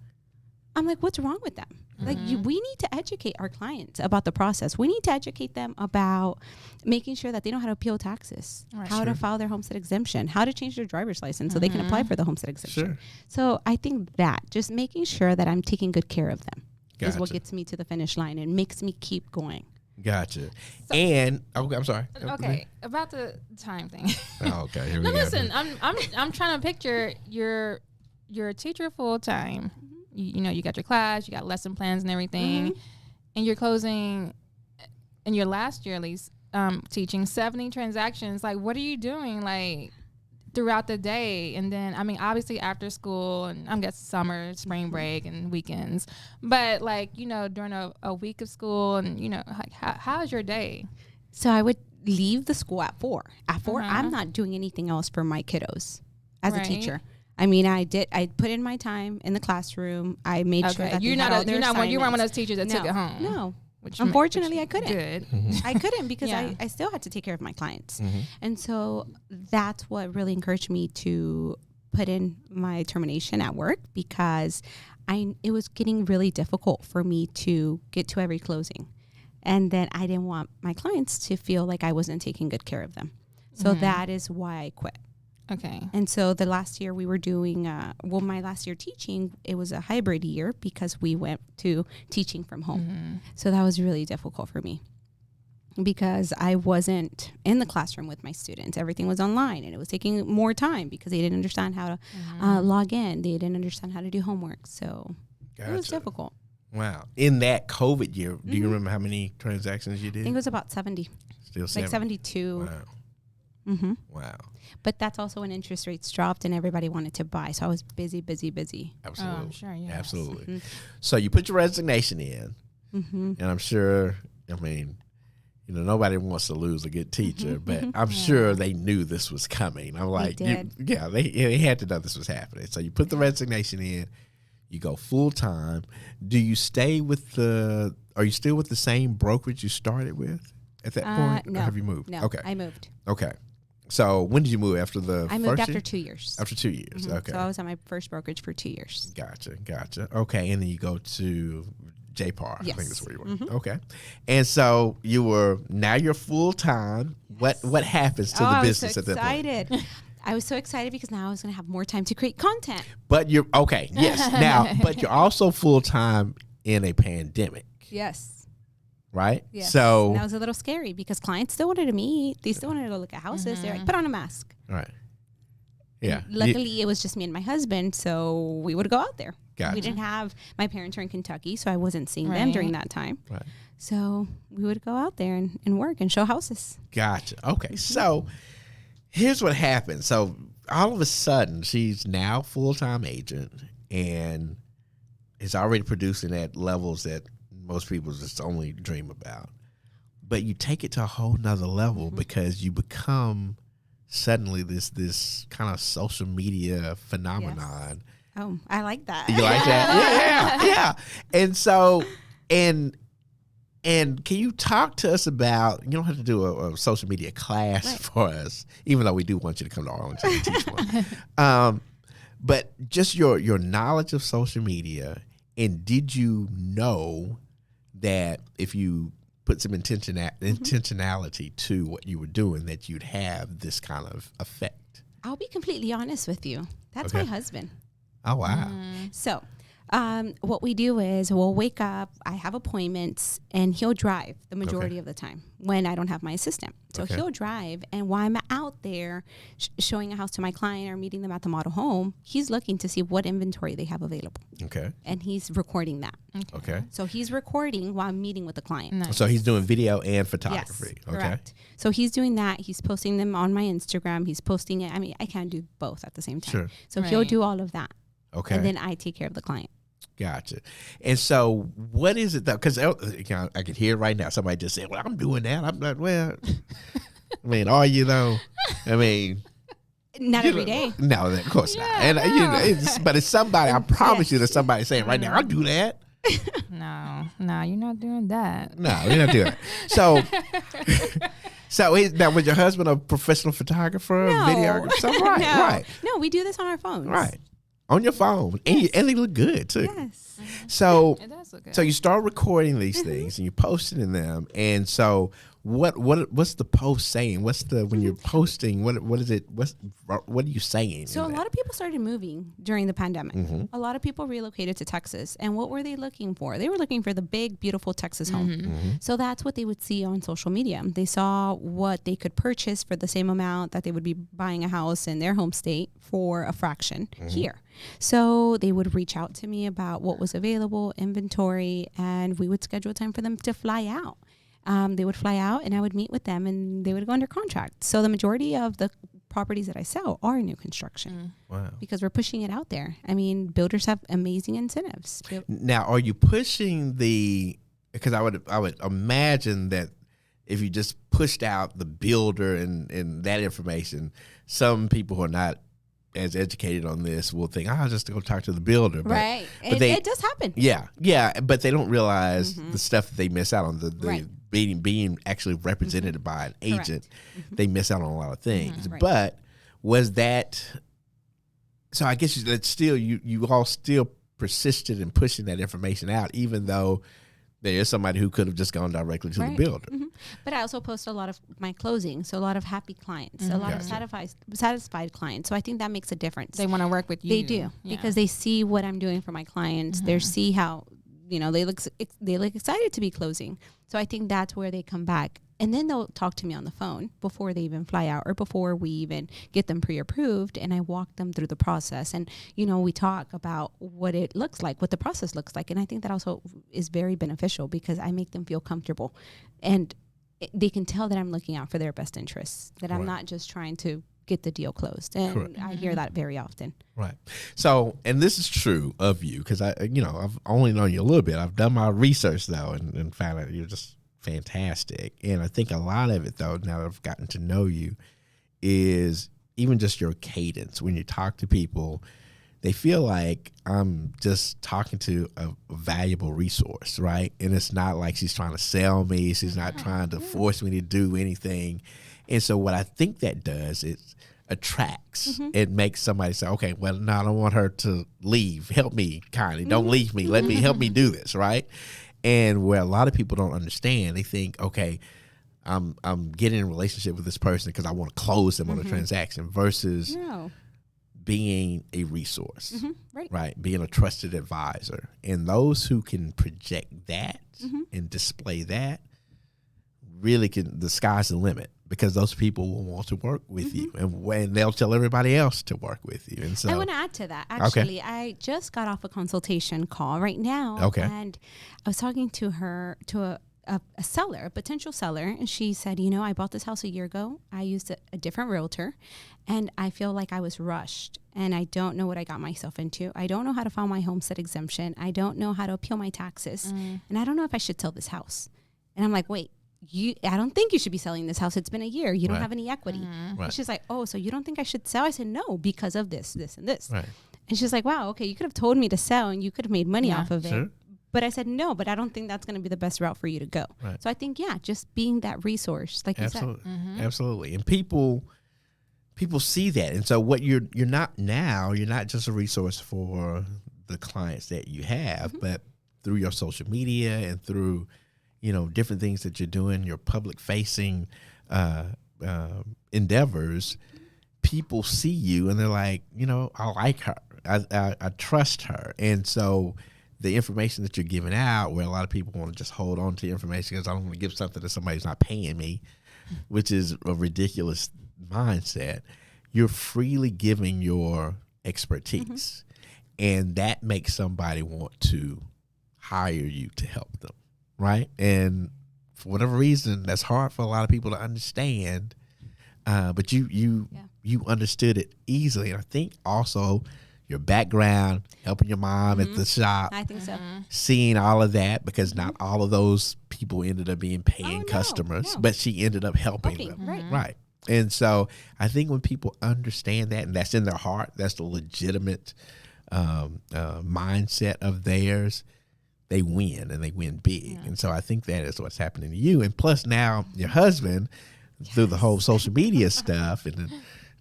Speaker 2: I'm like, what's wrong with them? Like, we need to educate our clients about the process. We need to educate them about making sure that they know how to appeal taxes, how to file their homestead exemption, how to change their driver's license so they can apply for the homestead exemption. Sure. So I think that just making sure that I'm taking good care of them is what gets me to the finish line and makes me keep going.
Speaker 1: Gotcha. So, and I'm sorry.
Speaker 3: Okay, about the time thing.
Speaker 1: Okay, here we
Speaker 3: go.
Speaker 1: No,
Speaker 3: listen, I'm trying to picture you're a teacher full time. You know, you got your class, you got lesson plans and everything, and you're closing in your last year at least, teaching 70 transactions. Like, what are you doing like throughout the day? And then, I mean, obviously after school, and I'm guessing summer, spring break, and weekends. But like, you know, during a week of school, and you know, like how's your day?
Speaker 2: So I would leave the school at 4. At 4, I'm not doing anything else for my kiddos as a teacher. I mean, I put in my time in the classroom. I made sure that you weren't one of those teachers that took it home. No, unfortunately, I couldn't. Good. I couldn't because I still had to take care of my clients, and so that's what really encouraged me to put in my termination at work because it was getting really difficult for me to get to every closing, and then I didn't want my clients to feel like I wasn't taking good care of them. So that is why I quit.
Speaker 3: Okay.
Speaker 2: And so the last year we were doing, my last year teaching, it was a hybrid year because we went to teaching from home. So that was really difficult for me because I wasn't in the classroom with my students. Everything was online and it was taking more time because they didn't understand how to log in. They didn't understand how to do homework. So it was difficult.
Speaker 1: Wow. In that COVID year, do you remember how many transactions you did?
Speaker 2: I think it was about 70.
Speaker 1: Still 70?
Speaker 2: Like 72.
Speaker 1: Wow.
Speaker 2: Wow. But that's also when interest rates dropped and everybody wanted to buy. So I was busy.
Speaker 1: Absolutely.
Speaker 3: I'm sure, yes.
Speaker 1: Absolutely. So you put your resignation in, and I'm sure, I mean, you know, nobody wants to lose a good teacher, but I'm sure they knew this was coming. I'm like, they had to know this was happening. So you put the resignation in, you go full time. Do you stay with are you still with the same brokerage you started with at that point?
Speaker 2: No.
Speaker 1: Or have you moved?
Speaker 2: No,
Speaker 1: Okay.
Speaker 2: I moved.
Speaker 1: Okay. So when did you move? After the
Speaker 2: I
Speaker 1: first
Speaker 2: moved
Speaker 1: year?
Speaker 2: after 2 years.
Speaker 1: After 2 years. Okay.
Speaker 2: So I was at my first brokerage for 2 years.
Speaker 1: Gotcha. Okay. And then you go to JPAR.
Speaker 2: Yes.
Speaker 1: I think that's where you were. Okay. And so now you're full time. What happens to the business at that point?
Speaker 2: Excited. I was so excited because now I was going to have more time to create content.
Speaker 1: But you're okay. Yes. Now, but you're also full time in a pandemic,
Speaker 2: Yes.
Speaker 1: right?
Speaker 2: Yes.
Speaker 1: So
Speaker 2: and that was a little scary because clients still wanted to meet. They still wanted to look at houses. They're like, put on a mask.
Speaker 1: right. Yeah.
Speaker 2: Luckily, it was just me and my husband, so we would go out there.
Speaker 1: Gotcha.
Speaker 2: We didn't have, my parents are in Kentucky, so I wasn't seeing them during that time.
Speaker 1: Right.
Speaker 2: So we would go out there and work and show houses.
Speaker 1: Gotcha. Okay. So here's what happened. So all of a sudden, she's now full-time agent and is already producing at levels that most people just only dream about. But you take it to a whole nother level because you become suddenly this kind of social media phenomenon.
Speaker 2: Oh, I like that.
Speaker 1: You like that? Yeah. And so, and can you talk to us about, you don't have to do a social media class for us, even though we do want you to come to Arlington and teach one. But just your knowledge of social media, and did you know that if you put some intentionality to what you were doing, that you'd have this kind of effect?
Speaker 2: I'll be completely honest with you. That's
Speaker 1: Okay.
Speaker 2: my husband.
Speaker 1: Oh, wow.
Speaker 2: So what we do is we'll wake up, I have appointments, and he'll drive the majority of the time when I don't have my assistant. So he'll drive, and while I'm out there showing a house to my client or meeting them at the model home, he's looking to see what inventory they have available.
Speaker 1: Okay.
Speaker 2: And he's recording that.
Speaker 1: Okay.
Speaker 2: So he's recording while I'm meeting with the client.
Speaker 3: Nice.
Speaker 1: So he's doing video and photography.
Speaker 2: Yes,
Speaker 1: Okay.
Speaker 2: correct. So he's doing that. He's posting them on my Instagram. He's posting it. I mean, I can't do both at the same time.
Speaker 1: Sure.
Speaker 2: So he'll
Speaker 3: Right.
Speaker 2: do all of that.
Speaker 1: Okay.
Speaker 2: And then I take care of the client.
Speaker 1: Gotcha. And so, what is it though? Because I can hear right now somebody just saying, "Well, I'm doing that." I'm like, "Well, I mean, are you though?" I mean,
Speaker 2: Not every day.
Speaker 1: No, of course not. And but it's somebody. I promise you, there's somebody saying right now, "I'll do that."
Speaker 3: No, you're not doing that.
Speaker 1: No, we're not doing it. So, now was your husband a professional photographer,
Speaker 2: No.
Speaker 1: videographer? So, right,
Speaker 2: No.
Speaker 1: right,
Speaker 2: No, we do this on our phones.
Speaker 1: right. On your phone, and they look good too.
Speaker 2: Yes.
Speaker 1: So,
Speaker 3: It does look good.
Speaker 1: so you start recording these things and you're posting them. And so, what's the post saying? When you're posting? What are you saying?
Speaker 2: So a lot of people started moving during the pandemic.
Speaker 1: Mm-hmm.
Speaker 2: A lot of people relocated to Texas. And what were they looking for? They were looking for the big, beautiful Texas home.
Speaker 1: Mm-hmm.
Speaker 2: So that's what they would see on social media. They saw what they could purchase for the same amount that they would be buying a house in their home state for a fraction here. So they would reach out to me about what was available, inventory, and we would schedule time for them to fly out. They would fly out and I would meet with them and they would go under contract. So the majority of the properties that I sell are new construction
Speaker 1: Wow.
Speaker 2: because we're pushing it out there. I mean, builders have amazing incentives.
Speaker 1: Now, are you pushing because I would imagine that if you just pushed out the builder and that information, some people who are not as educated on this will think, I'll just go talk to the builder. But,
Speaker 2: Right.
Speaker 1: But
Speaker 2: It does happen.
Speaker 1: Yeah, but they don't realize the stuff that they miss out on, the
Speaker 2: Right.
Speaker 1: being actually represented by an agent. They miss out on a lot of things.
Speaker 2: Right.
Speaker 1: But was that, so I guess that still, you all still persisted in pushing that information out, even though there is somebody who could have just gone directly to the builder.
Speaker 2: But I also post a lot of my closings, so a lot of happy clients, a lot of satisfied clients. So I think that makes a difference.
Speaker 3: They want to work with you.
Speaker 2: They do because they see what I'm doing for my clients. They see how they look excited to be closing. So I think that's where they come back. And then they'll talk to me on the phone before they even fly out or before we even get them pre-approved. And I walk them through the process. And, we talk about what it looks like, what the process looks like. And I think that also is very beneficial because I make them feel comfortable. And they can tell that I'm looking out for their best interests, that I'm not just trying to get the deal closed. And
Speaker 1: Correct.
Speaker 2: I hear that very often.
Speaker 1: Right. So, and this is true of you because I've only known you a little bit. I've done my research though and found out you're just fantastic. And I think a lot of it though, now that I've gotten to know you, is even just your cadence. When you talk to people, they feel like I'm just talking to a valuable resource, right? And it's not like she's trying to sell me. She's not trying to force me to do anything. And so what I think that does is attracts. It makes somebody say, okay, well, no, I don't want her to leave. Help me, Connie. Don't leave me. Help me do this, right? And where a lot of people don't understand, they think, okay, I'm getting in a relationship with this person because I want to close them on a transaction versus being a resource, right? Being a trusted advisor. And those who can project that and display that really can, the sky's the limit, because those people will want to work with you, and they'll tell everybody else to work with you. And so
Speaker 2: I want to add to that. Actually, I just got off a consultation call right now, and I was talking to a seller, a potential seller, and she said, you know, I bought this house a year ago. I used a different realtor, and I feel like I was rushed, and I don't know what I got myself into. I don't know how to file my homestead exemption. I don't know how to appeal my taxes, and I don't know if I should sell this house. And I'm like, wait, I don't think you should be selling this house. It's been a year. You don't have any equity. And she's like, oh, so you don't think I should sell? I said, no, because of this, this, and this. And she's like, wow, okay, you could have told me to sell and you could have made money off of it. But I said, no, but I don't think that's going to be the best route for you to go. So I think, just being that resource, like you said.
Speaker 1: Absolutely. And people see that. And so what you're not now, you're not just a resource for the clients that you have, but through your social media and through, you know, different things that you're doing, your public facing endeavors, people see you and they're like, you know, I like her. I trust her. And so the information that you're giving out, where a lot of people want to just hold on to information because I don't want to give something to somebody who's not paying me, which is a ridiculous mindset. You're freely giving your expertise, and that makes somebody want to hire you to help them, right? And for whatever reason, that's hard for a lot of people to understand, but you understood it easily. And I think also your background, helping your mom at the shop.
Speaker 2: I think so.
Speaker 1: Seeing all of that, because not all of those people ended up being paying customers, but she ended up helping them. Right. And so I think when people understand that, and that's in their heart, that's the legitimate mindset of theirs, they win, and they win big. And so I think that is what's happening to you. And plus now your husband, through the whole social media stuff and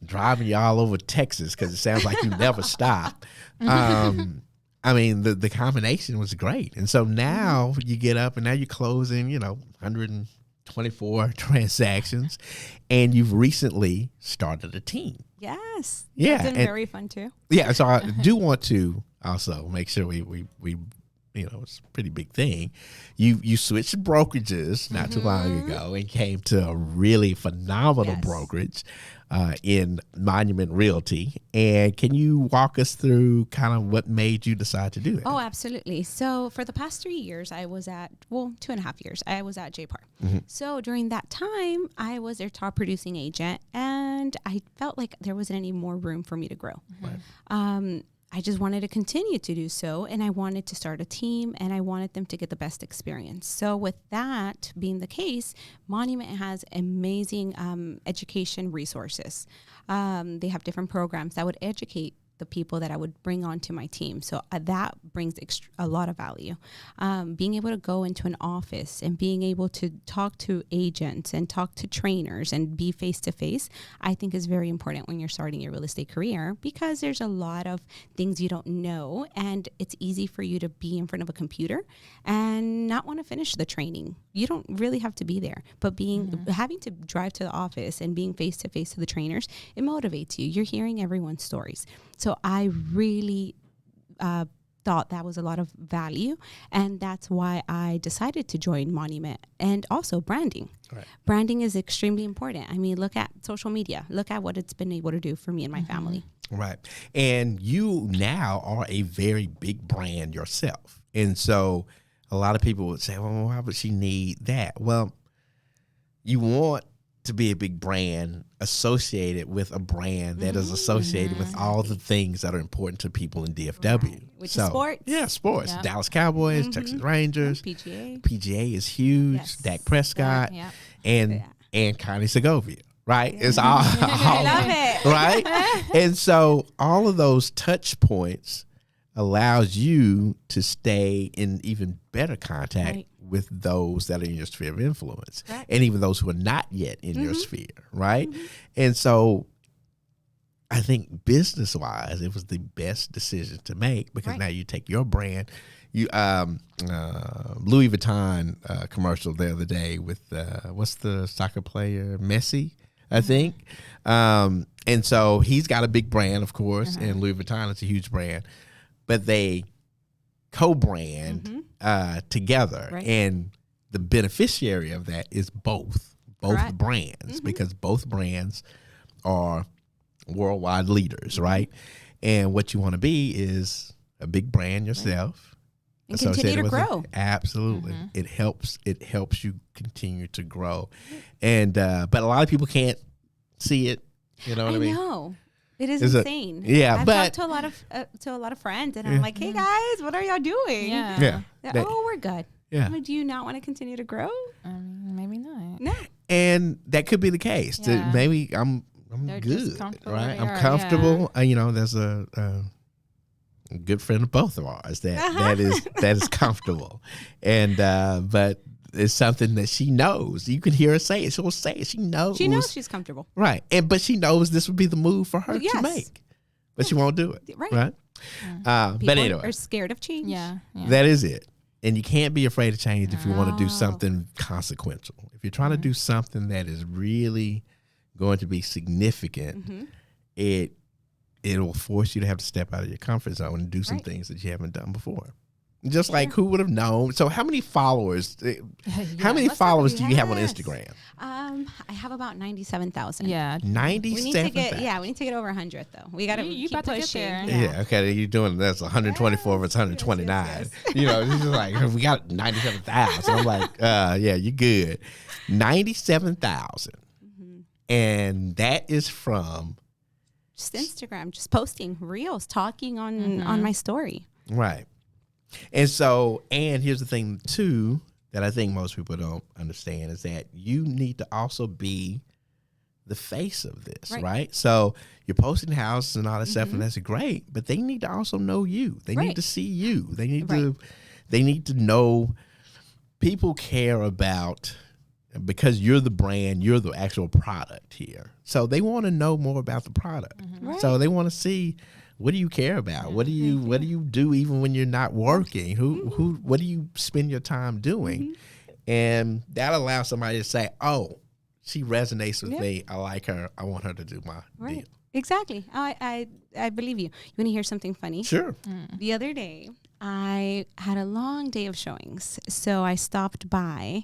Speaker 1: driving you all over Texas, because it sounds like you never stop. I mean, the combination was great. And so now you get up and now you're closing, 124 transactions, and you've recently started a team.
Speaker 2: Yes.
Speaker 1: Yeah.
Speaker 2: It's been very fun too.
Speaker 1: Yeah. So I do want to also make sure we it's a pretty big thing. You switched brokerages not too long ago and came to a really phenomenal brokerage in Monument Realty. And can you walk us through kind of what made you decide to do that?
Speaker 2: Oh, absolutely. So for the past 3 years, I was at, 2.5 years, I was at JPAR. So during that time, I was their top producing agent, and I felt like there wasn't any more room for me to grow. I just wanted to continue to do so, and I wanted to start a team, and I wanted them to get the best experience. So with that being the case, Monument has amazing education resources. They have different programs that would educate the people that I would bring onto my team. So that brings a lot of value. Being able to go into an office and being able to talk to agents and talk to trainers and be face-to-face, I think is very important when you're starting your real estate career, because there's a lot of things you don't know, and it's easy for you to be in front of a computer and not want to finish the training. You don't really have to be there, but having to drive to the office and being face-to-face to the trainers, it motivates you. You're hearing everyone's stories. So I really thought that was a lot of value, and that's why I decided to join Monument. And also branding. Right. Branding is extremely important. I mean, look at social media. Look at what it's been able to do for me and my family.
Speaker 1: Right. And you now are a very big brand yourself. And so a lot of people would say, well, why would she need that? Well, you want to be a big brand associated with a brand that is associated with all the things that are important to people in DFW.
Speaker 2: Right. Which is sports.
Speaker 1: Yeah, sports. Yep. Dallas Cowboys, Texas Rangers.
Speaker 2: PGA.
Speaker 1: PGA is huge. Yes. Dak Prescott. And Connie Segovia. Right? Yeah. It's all
Speaker 2: I love it.
Speaker 1: Right? And so all of those touch points allows you to stay in even better contact with those that are in your sphere of influence, and even those who are not yet in your sphere, right? And so I think business wise, it was the best decision to make because now you take your brand. You Louis Vuitton commercial the other day with what's the soccer player Messi, I think, and so he's got a big brand, of course, and Louis Vuitton is a huge brand, but they co-brand together, and the beneficiary of that is both brands because both brands are worldwide leaders, right? And what you want to be is a big brand yourself.
Speaker 2: And continue to grow.
Speaker 1: Absolutely. It helps you continue to grow. And but a lot of people can't see it. You know what I mean?
Speaker 2: I know. It is insane. I've talked to a lot of friends, and I'm like, "Hey guys, what are y'all doing?" Oh, we're good. Yeah. Do you not want to continue to grow?
Speaker 3: Maybe not.
Speaker 2: No.
Speaker 1: And that could be the case.
Speaker 2: Yeah.
Speaker 1: Maybe I'm good, right? I'm comfortable. You know, there's a good friend of both of ours that is comfortable, and but it's something that she knows. You can hear her say it. She'll say it. She knows
Speaker 2: she's comfortable,
Speaker 1: right? But she knows this would be the move for her to make, but she won't do it, right? But anyway,
Speaker 2: are scared of change.
Speaker 3: Yeah,
Speaker 1: that is it. And you can't be afraid of change if you want to do something consequential. If you're trying to do something that is really going to be significant, it will force you to have to step out of your comfort zone and do some things that you haven't done before. Just like who would have known? So how many followers? How many followers do you have on Instagram?
Speaker 2: I have about 97,000.
Speaker 3: Yeah,
Speaker 1: 97,000.
Speaker 2: We need to get over 100 though. We got to keep
Speaker 3: about
Speaker 2: pushing.
Speaker 3: to get there.
Speaker 1: Yeah. Okay. You're doing that's 124 versus 129.
Speaker 2: Yes.
Speaker 1: You know, it's just like we got 97,000. I'm like, yeah, you're good. 97,000, and that is from
Speaker 2: just Instagram, just posting reels, talking on my story.
Speaker 1: Right. And so, and here's the thing too that I think most people don't understand is that you need to also be the face of this, right? So you're posting houses and all that stuff, and that's great, but they need to also know you. They need to see you. They need to know. People care about, because you're the brand, you're the actual product here. So they want to know more about the product. So they want to see, what do you care about? What do you do even when you're not working? What do you spend your time doing? And that allows somebody to say, "Oh, she resonates with me. I like her. I want her to do my deal."
Speaker 2: Exactly. I believe you. You want to hear something funny?
Speaker 1: Sure.
Speaker 2: The other day, I had a long day of showings, so I stopped by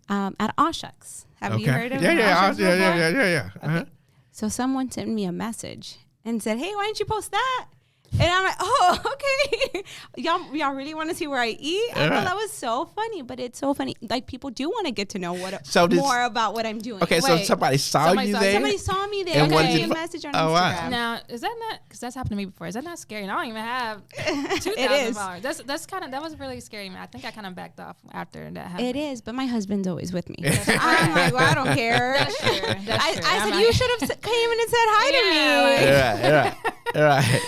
Speaker 2: at Aw Shucks. Have you heard of Aw Shucks?
Speaker 1: Yeah.
Speaker 2: Okay. So someone sent me a message and said, "Hey, why didn't you post that?" And I'm like, "Oh, okay." y'all really want to see where I eat? I thought that was so funny, but it's so funny. Like, people do want to get to know more about what I'm doing.
Speaker 1: Okay, so somebody saw you there?
Speaker 2: Somebody saw me there and sent me a message on Instagram.
Speaker 1: Wow.
Speaker 3: Now, is that not, because that's happened to me before, is that not scary? And I don't even have 2,000 followers. That was really scary. I think I kind of backed off after that happened.
Speaker 2: It is, but my husband's always with me. I'm like, well, I don't care.
Speaker 3: That's true.
Speaker 2: I said, you should have came in and said hi to me.
Speaker 1: Right.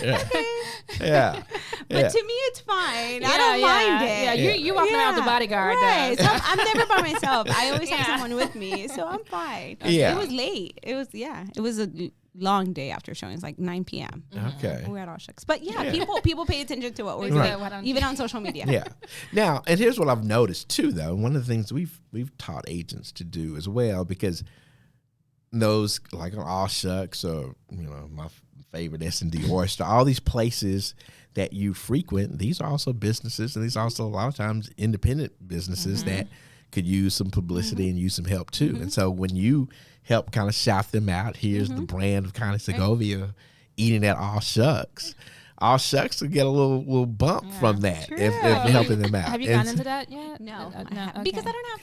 Speaker 1: Yeah.
Speaker 2: But to me, it's fine. I don't mind it.
Speaker 3: Yeah, you walking around with the bodyguard.
Speaker 2: Right. So I'm never by myself. I always have someone with me, so I'm fine.
Speaker 1: Yeah.
Speaker 2: It was late. It was a long day after showing. It's like 9 p.m.
Speaker 1: Okay.
Speaker 2: We're at Aw Shucks. But people pay attention to what we're doing, even on social media.
Speaker 1: Yeah. Now, and here's what I've noticed too, though. One of the things we've taught agents to do as well, because those like on Aw Shucks or my favorite S&D Oyster, all these places that you frequent, these are also businesses, and these are also a lot of times independent businesses that could use some publicity and use some help too. And so when you help kind of shout them out, here's the brand of Connie Segovia eating at Aw Shucks. Aw Shucks will get a little bump from that if helping them out.
Speaker 3: Have you gone into that yet?
Speaker 2: No,
Speaker 3: okay.
Speaker 2: Because I don't have.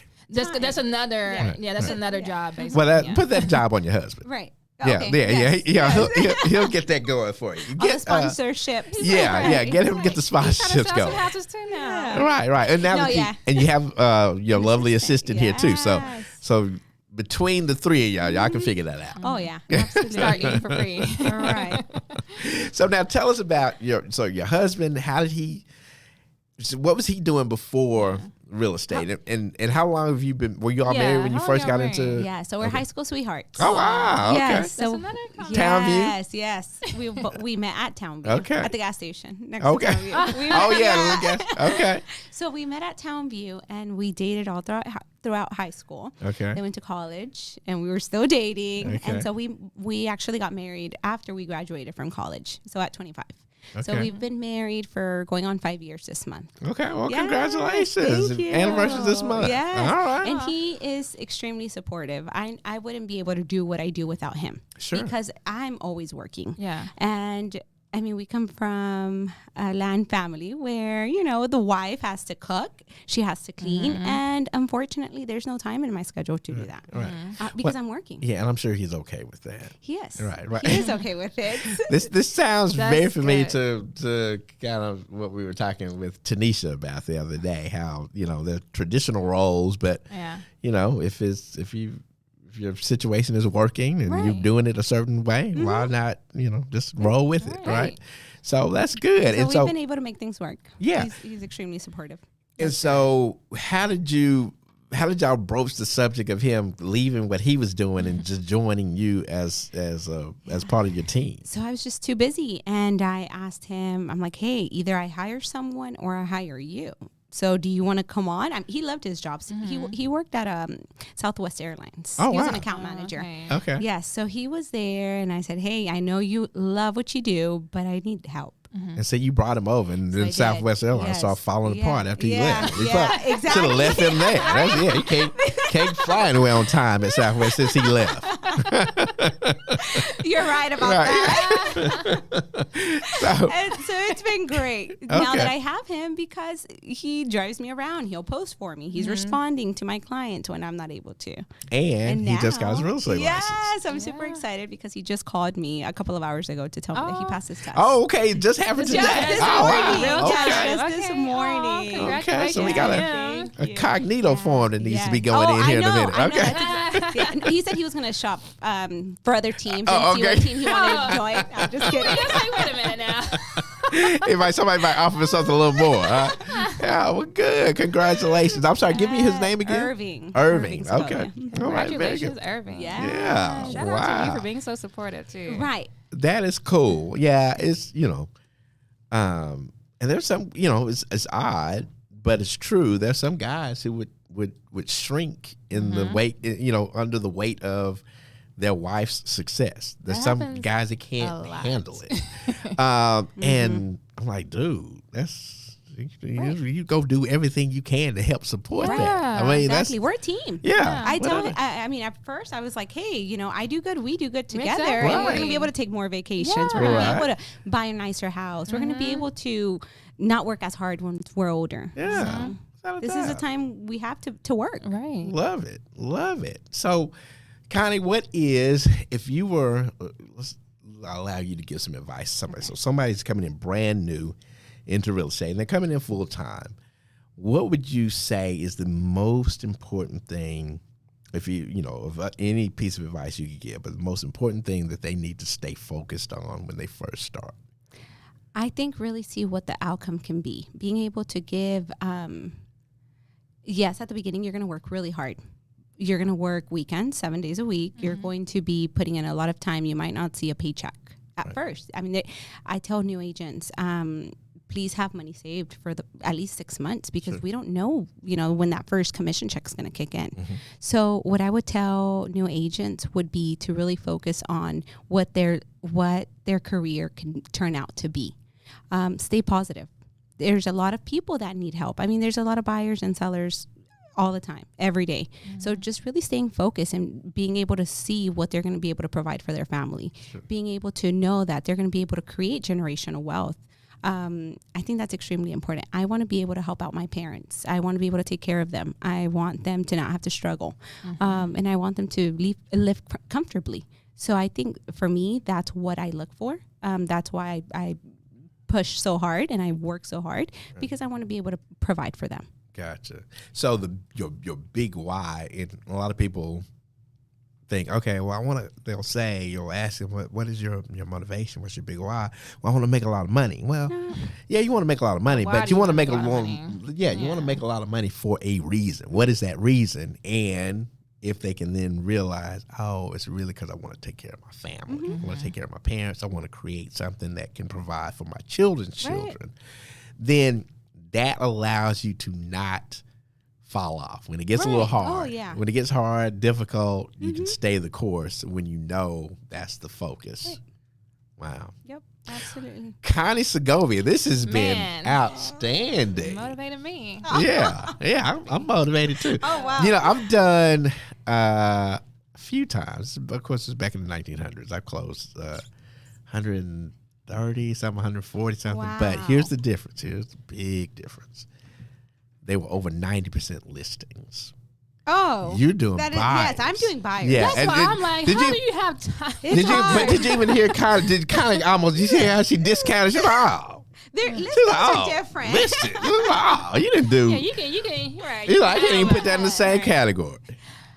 Speaker 3: That's another that's another job basically.
Speaker 1: Well, put that job on your husband.
Speaker 2: Right.
Speaker 1: Yeah,
Speaker 2: Okay.
Speaker 1: He'll get that going for you.
Speaker 2: All the sponsorships.
Speaker 1: Get him to get the sponsorships going.
Speaker 3: Houses too now.
Speaker 1: Right. And now you have your lovely assistant here too. So between the three of y'all can figure that out.
Speaker 2: Oh yeah,
Speaker 3: absolutely. Start eating for free.
Speaker 2: All right.
Speaker 1: So now tell us about your husband. How did he? What was he doing before real estate. And how long have you been? Were you all married when you
Speaker 3: how
Speaker 1: first
Speaker 3: y'all
Speaker 1: got into?
Speaker 3: married?
Speaker 2: Yeah, so we're high school sweethearts.
Speaker 1: Oh wow. Okay.
Speaker 2: Yes,
Speaker 3: That's
Speaker 2: so
Speaker 3: another compliment.
Speaker 1: Townview?
Speaker 2: Yes. We met at Townview.
Speaker 1: Okay.
Speaker 2: At the gas station next
Speaker 1: Okay.
Speaker 2: to Townview. We
Speaker 1: Oh
Speaker 2: met-
Speaker 1: yeah. Okay.
Speaker 2: So we met at Townview and we dated all throughout high school.
Speaker 1: Okay.
Speaker 2: Then went to college and we were still dating.
Speaker 1: Okay.
Speaker 2: And so we actually got married after we graduated from college. So at 25. So
Speaker 1: Okay.
Speaker 2: we've been married for going on 5 years this month.
Speaker 1: Okay. Well,
Speaker 2: Yes,
Speaker 1: congratulations.
Speaker 2: thank you.
Speaker 1: Anniversary this month.
Speaker 2: Yes.
Speaker 1: All right.
Speaker 2: And he is extremely supportive. I wouldn't be able to do what I do without him.
Speaker 1: Sure.
Speaker 2: Because I'm always working.
Speaker 3: Yeah.
Speaker 2: And I mean, we come from a land family where, the wife has to cook, she has to clean. And unfortunately, there's no time in my schedule to do that
Speaker 1: Right.
Speaker 2: because I'm working.
Speaker 1: Yeah, and I'm sure he's okay with that.
Speaker 2: He is.
Speaker 1: Right.
Speaker 2: He is okay with it.
Speaker 1: This sounds
Speaker 3: That's
Speaker 1: very familiar
Speaker 3: good.
Speaker 1: to kind of what we were talking with Tanisha about the other day. How the traditional roles, but
Speaker 3: Yeah.
Speaker 1: if your situation is working and you're
Speaker 2: Right.
Speaker 1: doing it a certain way, why not just roll with it, right? So that's good.
Speaker 2: So
Speaker 1: And
Speaker 2: we've
Speaker 1: so
Speaker 2: been able to make things work.
Speaker 1: Yeah.
Speaker 2: He's extremely supportive.
Speaker 1: and so how did y'all broach the subject of him leaving what he was doing and just joining you as part of your team?
Speaker 2: So I was just too busy. And I asked him, I'm like, hey, either I hire someone or I hire you. So do you want to come on? He loved his job. He worked at Southwest Airlines.
Speaker 1: Oh,
Speaker 2: he was
Speaker 1: wow.
Speaker 2: an account manager.
Speaker 3: Okay.
Speaker 1: Okay.
Speaker 2: Yes. So he was there and I said, hey, I know you love what you do, but I need help.
Speaker 1: And so you brought him over, and
Speaker 2: I
Speaker 1: then
Speaker 2: did.
Speaker 1: Southwest Airlines
Speaker 2: Yes.
Speaker 1: started falling
Speaker 2: Yeah.
Speaker 1: apart after he
Speaker 2: Yeah.
Speaker 1: left. We
Speaker 2: Yeah,
Speaker 1: should
Speaker 2: exactly.
Speaker 1: have left him there. He can't fly anywhere on time at Southwest since he left.
Speaker 2: You're right about that.
Speaker 1: So,
Speaker 2: And so it's been great now that I have him because he drives me around. He'll post for me. He's responding to my clients when I'm not able to.
Speaker 1: and he just got his real estate
Speaker 2: yes,
Speaker 1: license.
Speaker 2: I'm super excited because he just called me a couple of hours ago to tell me that he
Speaker 3: Oh.
Speaker 2: passed his test.
Speaker 1: Oh, okay. It just happened today.
Speaker 2: Just this
Speaker 1: Oh,
Speaker 2: morning.
Speaker 1: wow.
Speaker 2: Just
Speaker 1: Okay.
Speaker 2: this
Speaker 3: Okay.
Speaker 2: morning.
Speaker 3: Oh,
Speaker 1: Okay, so we got a
Speaker 2: Thank you.
Speaker 1: cognito form that needs to be
Speaker 2: Yeah.
Speaker 1: going in here
Speaker 2: I
Speaker 1: in a
Speaker 2: know,
Speaker 1: minute.
Speaker 2: I know.
Speaker 1: Okay.
Speaker 2: That's exactly- yeah. He said he was going to shop for other teams
Speaker 1: Oh,
Speaker 2: and see what
Speaker 1: okay.
Speaker 2: team he wanted to join. I'm just kidding.
Speaker 3: I was like, wait a minute now.
Speaker 1: Somebody might offer me something a little more. Yeah, well, good. Congratulations. I'm sorry. Give me his name again.
Speaker 2: Irving.
Speaker 1: Irving.
Speaker 2: Segovia.
Speaker 1: Okay. All right. Very
Speaker 3: Congratulations,
Speaker 1: good.
Speaker 3: Irving.
Speaker 2: Yeah.
Speaker 1: Yeah.
Speaker 3: Shout out to
Speaker 1: Wow.
Speaker 3: you for being so supportive too.
Speaker 2: Right.
Speaker 1: That is cool. Yeah, it's and there's some it's odd, but it's true. There's some guys who would shrink in the weight, under the weight of their wife's success. There's
Speaker 3: That
Speaker 1: some
Speaker 3: happens
Speaker 1: guys that
Speaker 3: a
Speaker 1: can't
Speaker 3: lot.
Speaker 1: handle it. And I'm like, dude, you go do everything you can to help support that. I mean,
Speaker 2: Exactly. We're a team.
Speaker 1: yeah.
Speaker 2: I tell
Speaker 1: whatever.
Speaker 2: him, I mean, at first I was like, hey, I do good, we do good together.
Speaker 3: Exactly.
Speaker 2: And we're going to be able to take more vacations. We're going to
Speaker 1: Right.
Speaker 2: be able to buy a nicer house. We're going to be able to not work as hard when we're older.
Speaker 1: Yeah.
Speaker 2: So this is a time we have to work.
Speaker 3: Right.
Speaker 1: Love it. Love it. So, Connie, what is, if you were, I'll allow you to give some advice to somebody. So somebody's coming in brand new into real estate and they're coming in full time. What would you say is the most important thing, if any piece of advice you could give, but the most important thing that they need to stay focused on when they first start?
Speaker 2: I think really see what the outcome can be. Being able to give, yes, at the beginning, you're going to work really hard. You're going to work weekends, 7 days a week. You're going to be putting in a lot of time. You might not see a paycheck at first. I mean, I tell new agents, please have money saved for at least 6 months because we don't know, when that first commission check is going to kick in. So what I would tell new agents would be to really focus on what their career can turn out to be. Stay positive. There's a lot of people that need help. I mean, there's a lot of buyers and sellers all the time, every day. So just really staying focused and being able to see what they're going to be able to provide for their family, being able to know that they're going to be able to create generational wealth. I think that's extremely important. I want to be able to help out my parents. I want to be able to take care of them. I want them to not have to struggle. And I want them to live comfortably. So I think for me, that's what I look for. That's why I push so hard and I work so hard because I want to be able to provide for them.
Speaker 1: Gotcha. So your big why, and a lot of people think, okay, well, you'll ask them, what is your motivation? What's your big why? Well, I want to make a lot of money. Well, yeah, you want to make a lot of money, but you want to make you want to make a lot of money for a reason. What is that reason? And if they can then realize, oh, it's really because I want to take care of my family. I want to take care of my parents. I want to create something that can provide for my children's children. Then that allows you to not fall off. When it gets a little hard, when it gets hard, difficult, you can stay the course when you know that's the focus.
Speaker 2: Right.
Speaker 1: Wow.
Speaker 2: Yep, absolutely.
Speaker 1: Connie Segovia, this has been outstanding.
Speaker 3: Motivated me.
Speaker 1: Yeah, I'm motivated too.
Speaker 2: Oh, wow.
Speaker 1: I've done a few times. Of course, it's back in the 1900s. I've closed 130 something, 140 something.
Speaker 2: Wow.
Speaker 1: But here's the difference. Here's the big difference. They were over 90% listings.
Speaker 2: Oh,
Speaker 1: You're doing buyers.
Speaker 2: Yes, I'm doing buyers.
Speaker 1: Yeah,
Speaker 3: That's why I'm like, how do you have time?
Speaker 1: Did you even hear Connie almost? You see how she discounted? She's like, oh.
Speaker 2: Their listings are different.
Speaker 1: Listed. Oh, you didn't do.
Speaker 3: Yeah, you can. Right.
Speaker 1: You're like, I can't even put that in the same category.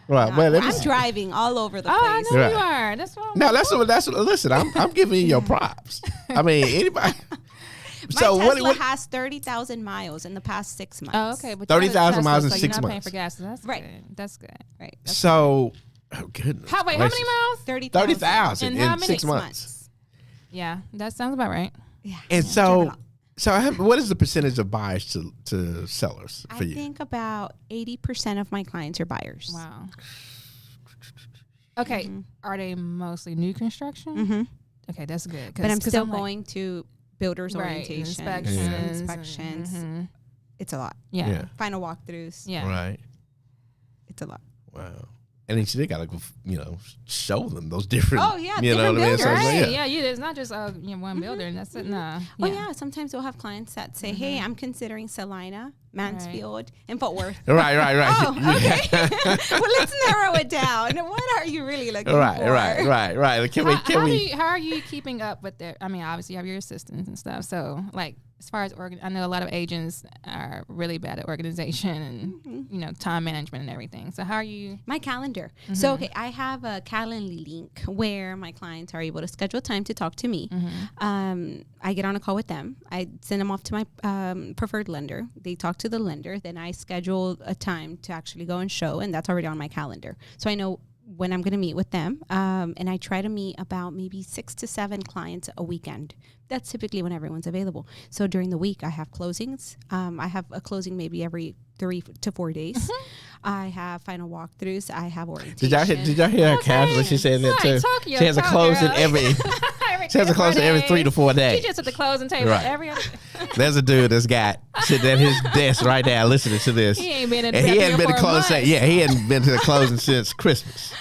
Speaker 1: Right.
Speaker 2: No,
Speaker 1: Well,
Speaker 2: I'm driving all over the place.
Speaker 3: I know you are. That's why.
Speaker 1: That's what. Listen, I'm giving you your props. I mean, anybody.
Speaker 2: My Tesla has 30,000 miles in the past 6 months.
Speaker 3: Oh, okay. But
Speaker 1: 30,000 miles in
Speaker 3: so
Speaker 1: 6
Speaker 3: you're not
Speaker 1: months.
Speaker 3: paying for gas. So that's
Speaker 2: Right.
Speaker 3: Good. That's good.
Speaker 2: Right.
Speaker 1: So, oh goodness.
Speaker 3: How many miles?
Speaker 1: 30,000
Speaker 3: how
Speaker 1: in
Speaker 3: many
Speaker 1: 6 months.
Speaker 3: Yeah, that sounds about right.
Speaker 2: Yeah.
Speaker 1: And so what is the percentage of buyers to sellers for you?
Speaker 2: I think about 80% of my clients are buyers.
Speaker 3: Wow. Okay. Are they mostly new construction?
Speaker 2: Mm-hmm.
Speaker 3: Okay, that's good.
Speaker 2: But I'm still going to builders
Speaker 3: right,
Speaker 2: orientation, inspections. It's a lot.
Speaker 3: Yeah.
Speaker 2: Final walkthroughs.
Speaker 3: Yeah.
Speaker 1: Right.
Speaker 2: It's a lot.
Speaker 1: Wow. And then they gotta go, show them those different.
Speaker 2: Oh yeah,
Speaker 1: you know what I mean? So
Speaker 3: right. Yeah. It's not just one builder and that's it. Nah.
Speaker 2: Oh yeah. Sometimes we'll have clients that say, "Hey, I'm considering Salina, Mansfield, and Fort Worth."
Speaker 1: Right.
Speaker 2: Oh, okay. Well, let's narrow it down. What are you really looking for?
Speaker 1: Right.
Speaker 3: How are you keeping up with their? I mean, obviously you have your assistants and stuff. So like, as far as I know a lot of agents are really bad at organization and time management and everything. So how are you?
Speaker 2: My calendar. So I have a Calendly link where my clients are able to schedule time to talk to me. I get on a call with them. I send them off to my preferred lender. They talk to the lender. Then I schedule a time to actually go and show, and that's already on my calendar. So I know when I'm going to meet with them. And I try to meet about maybe 6 to 7 clients a weekend. That's typically when everyone's available. So during the week, I have closings. I have a closing maybe every 3 to 4 days. I have final walkthroughs. I have orientation.
Speaker 1: Did y'all hear her casually? She said that too. She has a closing every. She has a closing every 3 to 4 days.
Speaker 3: She just at the closing table every other.
Speaker 1: There's a dude that's got sitting at his desk right now listening to this.
Speaker 3: He ain't been in.
Speaker 1: And he hadn't been to closing. Yeah, he hadn't been to the closing since Christmas.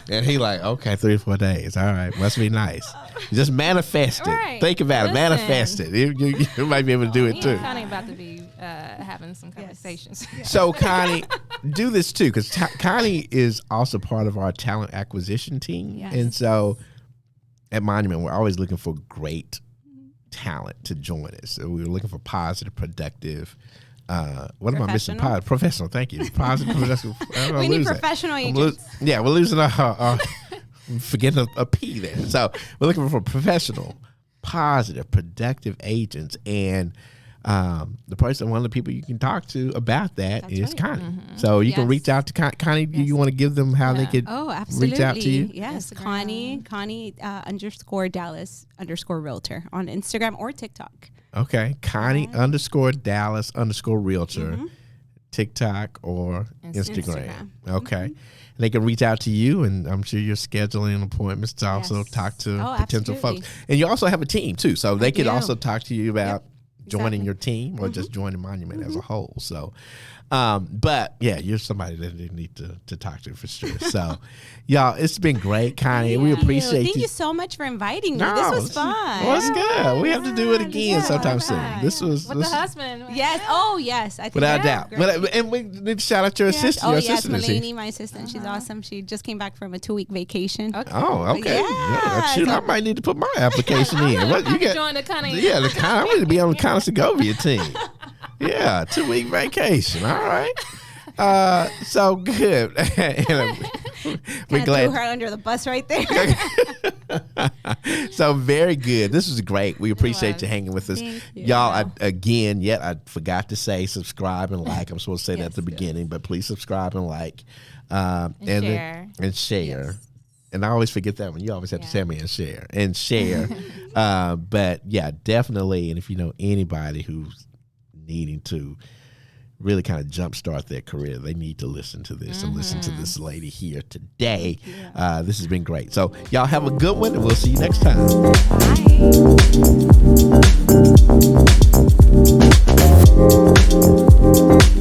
Speaker 1: And he like, okay, 3 to 4 days. All right, must be nice. Just manifest it.
Speaker 3: Right.
Speaker 1: Think about it. Manifest it. You might be able to do it too.
Speaker 3: Connie about to be having some conversations.
Speaker 1: So Connie, do this too, because Connie is also part of our talent acquisition team.
Speaker 2: Yes.
Speaker 1: And so at Monument, we're always looking for great talent to join us. So we're looking for positive, productive. What am I missing? Professional. Thank you. Positive, productive.
Speaker 2: We need professional agents.
Speaker 1: We're losing our forgetting a P there. So we're looking for professional, positive, productive agents, and one of the people you can talk to about that is Connie. So you can reach out to Connie. Do you want to give them how they could reach out to you?
Speaker 2: Yes, Connie _ Dallas _ Realtor on Instagram or TikTok.
Speaker 1: Okay, Connie _ Dallas _ Realtor, TikTok or Instagram. Okay. And they can reach out to you, and I'm sure you're scheduling appointments to also talk to potential folks. And you also have a team too, so they could also talk to you about joining your team or just joining Monument as a whole. So, but yeah, you're somebody that they need to talk to for sure. So, y'all, it's been great, Connie. We appreciate you.
Speaker 2: Thank you so much for inviting me. This was fun.
Speaker 1: Well, it's good. We have to do it again sometime soon. This was
Speaker 3: with the husband.
Speaker 2: Yes. Oh, yes. I think
Speaker 1: without doubt. And we need to shout out your assistant.
Speaker 2: Oh,
Speaker 1: your
Speaker 2: yes,
Speaker 1: assistant
Speaker 2: Melanie, my assistant. She's awesome. She just came back from a 2-week vacation.
Speaker 3: Okay.
Speaker 1: Oh, okay. Shoot, I might need to put my application in. What you
Speaker 3: join the Connie?
Speaker 1: Yeah, I'm going to be on the Connie Segovia team. Yeah, 2-week vacation. All right. So good. And We're glad.
Speaker 2: Threw her under the bus right there.
Speaker 1: So very good. This was great. We appreciate you hanging with us.
Speaker 2: Thank you.
Speaker 1: Y'all, I forgot to say subscribe and like. I'm supposed to say that at the beginning, but please subscribe and like.
Speaker 3: And share.
Speaker 1: And share.
Speaker 3: Yes.
Speaker 1: And I always forget that one. You always have to tell me and share. But yeah, definitely. And if you know anybody who's needing to really kind of jumpstart their career, they need to listen to this and listen to this lady here today. This has been great. So y'all have a good one, and we'll see you next time.
Speaker 2: Bye.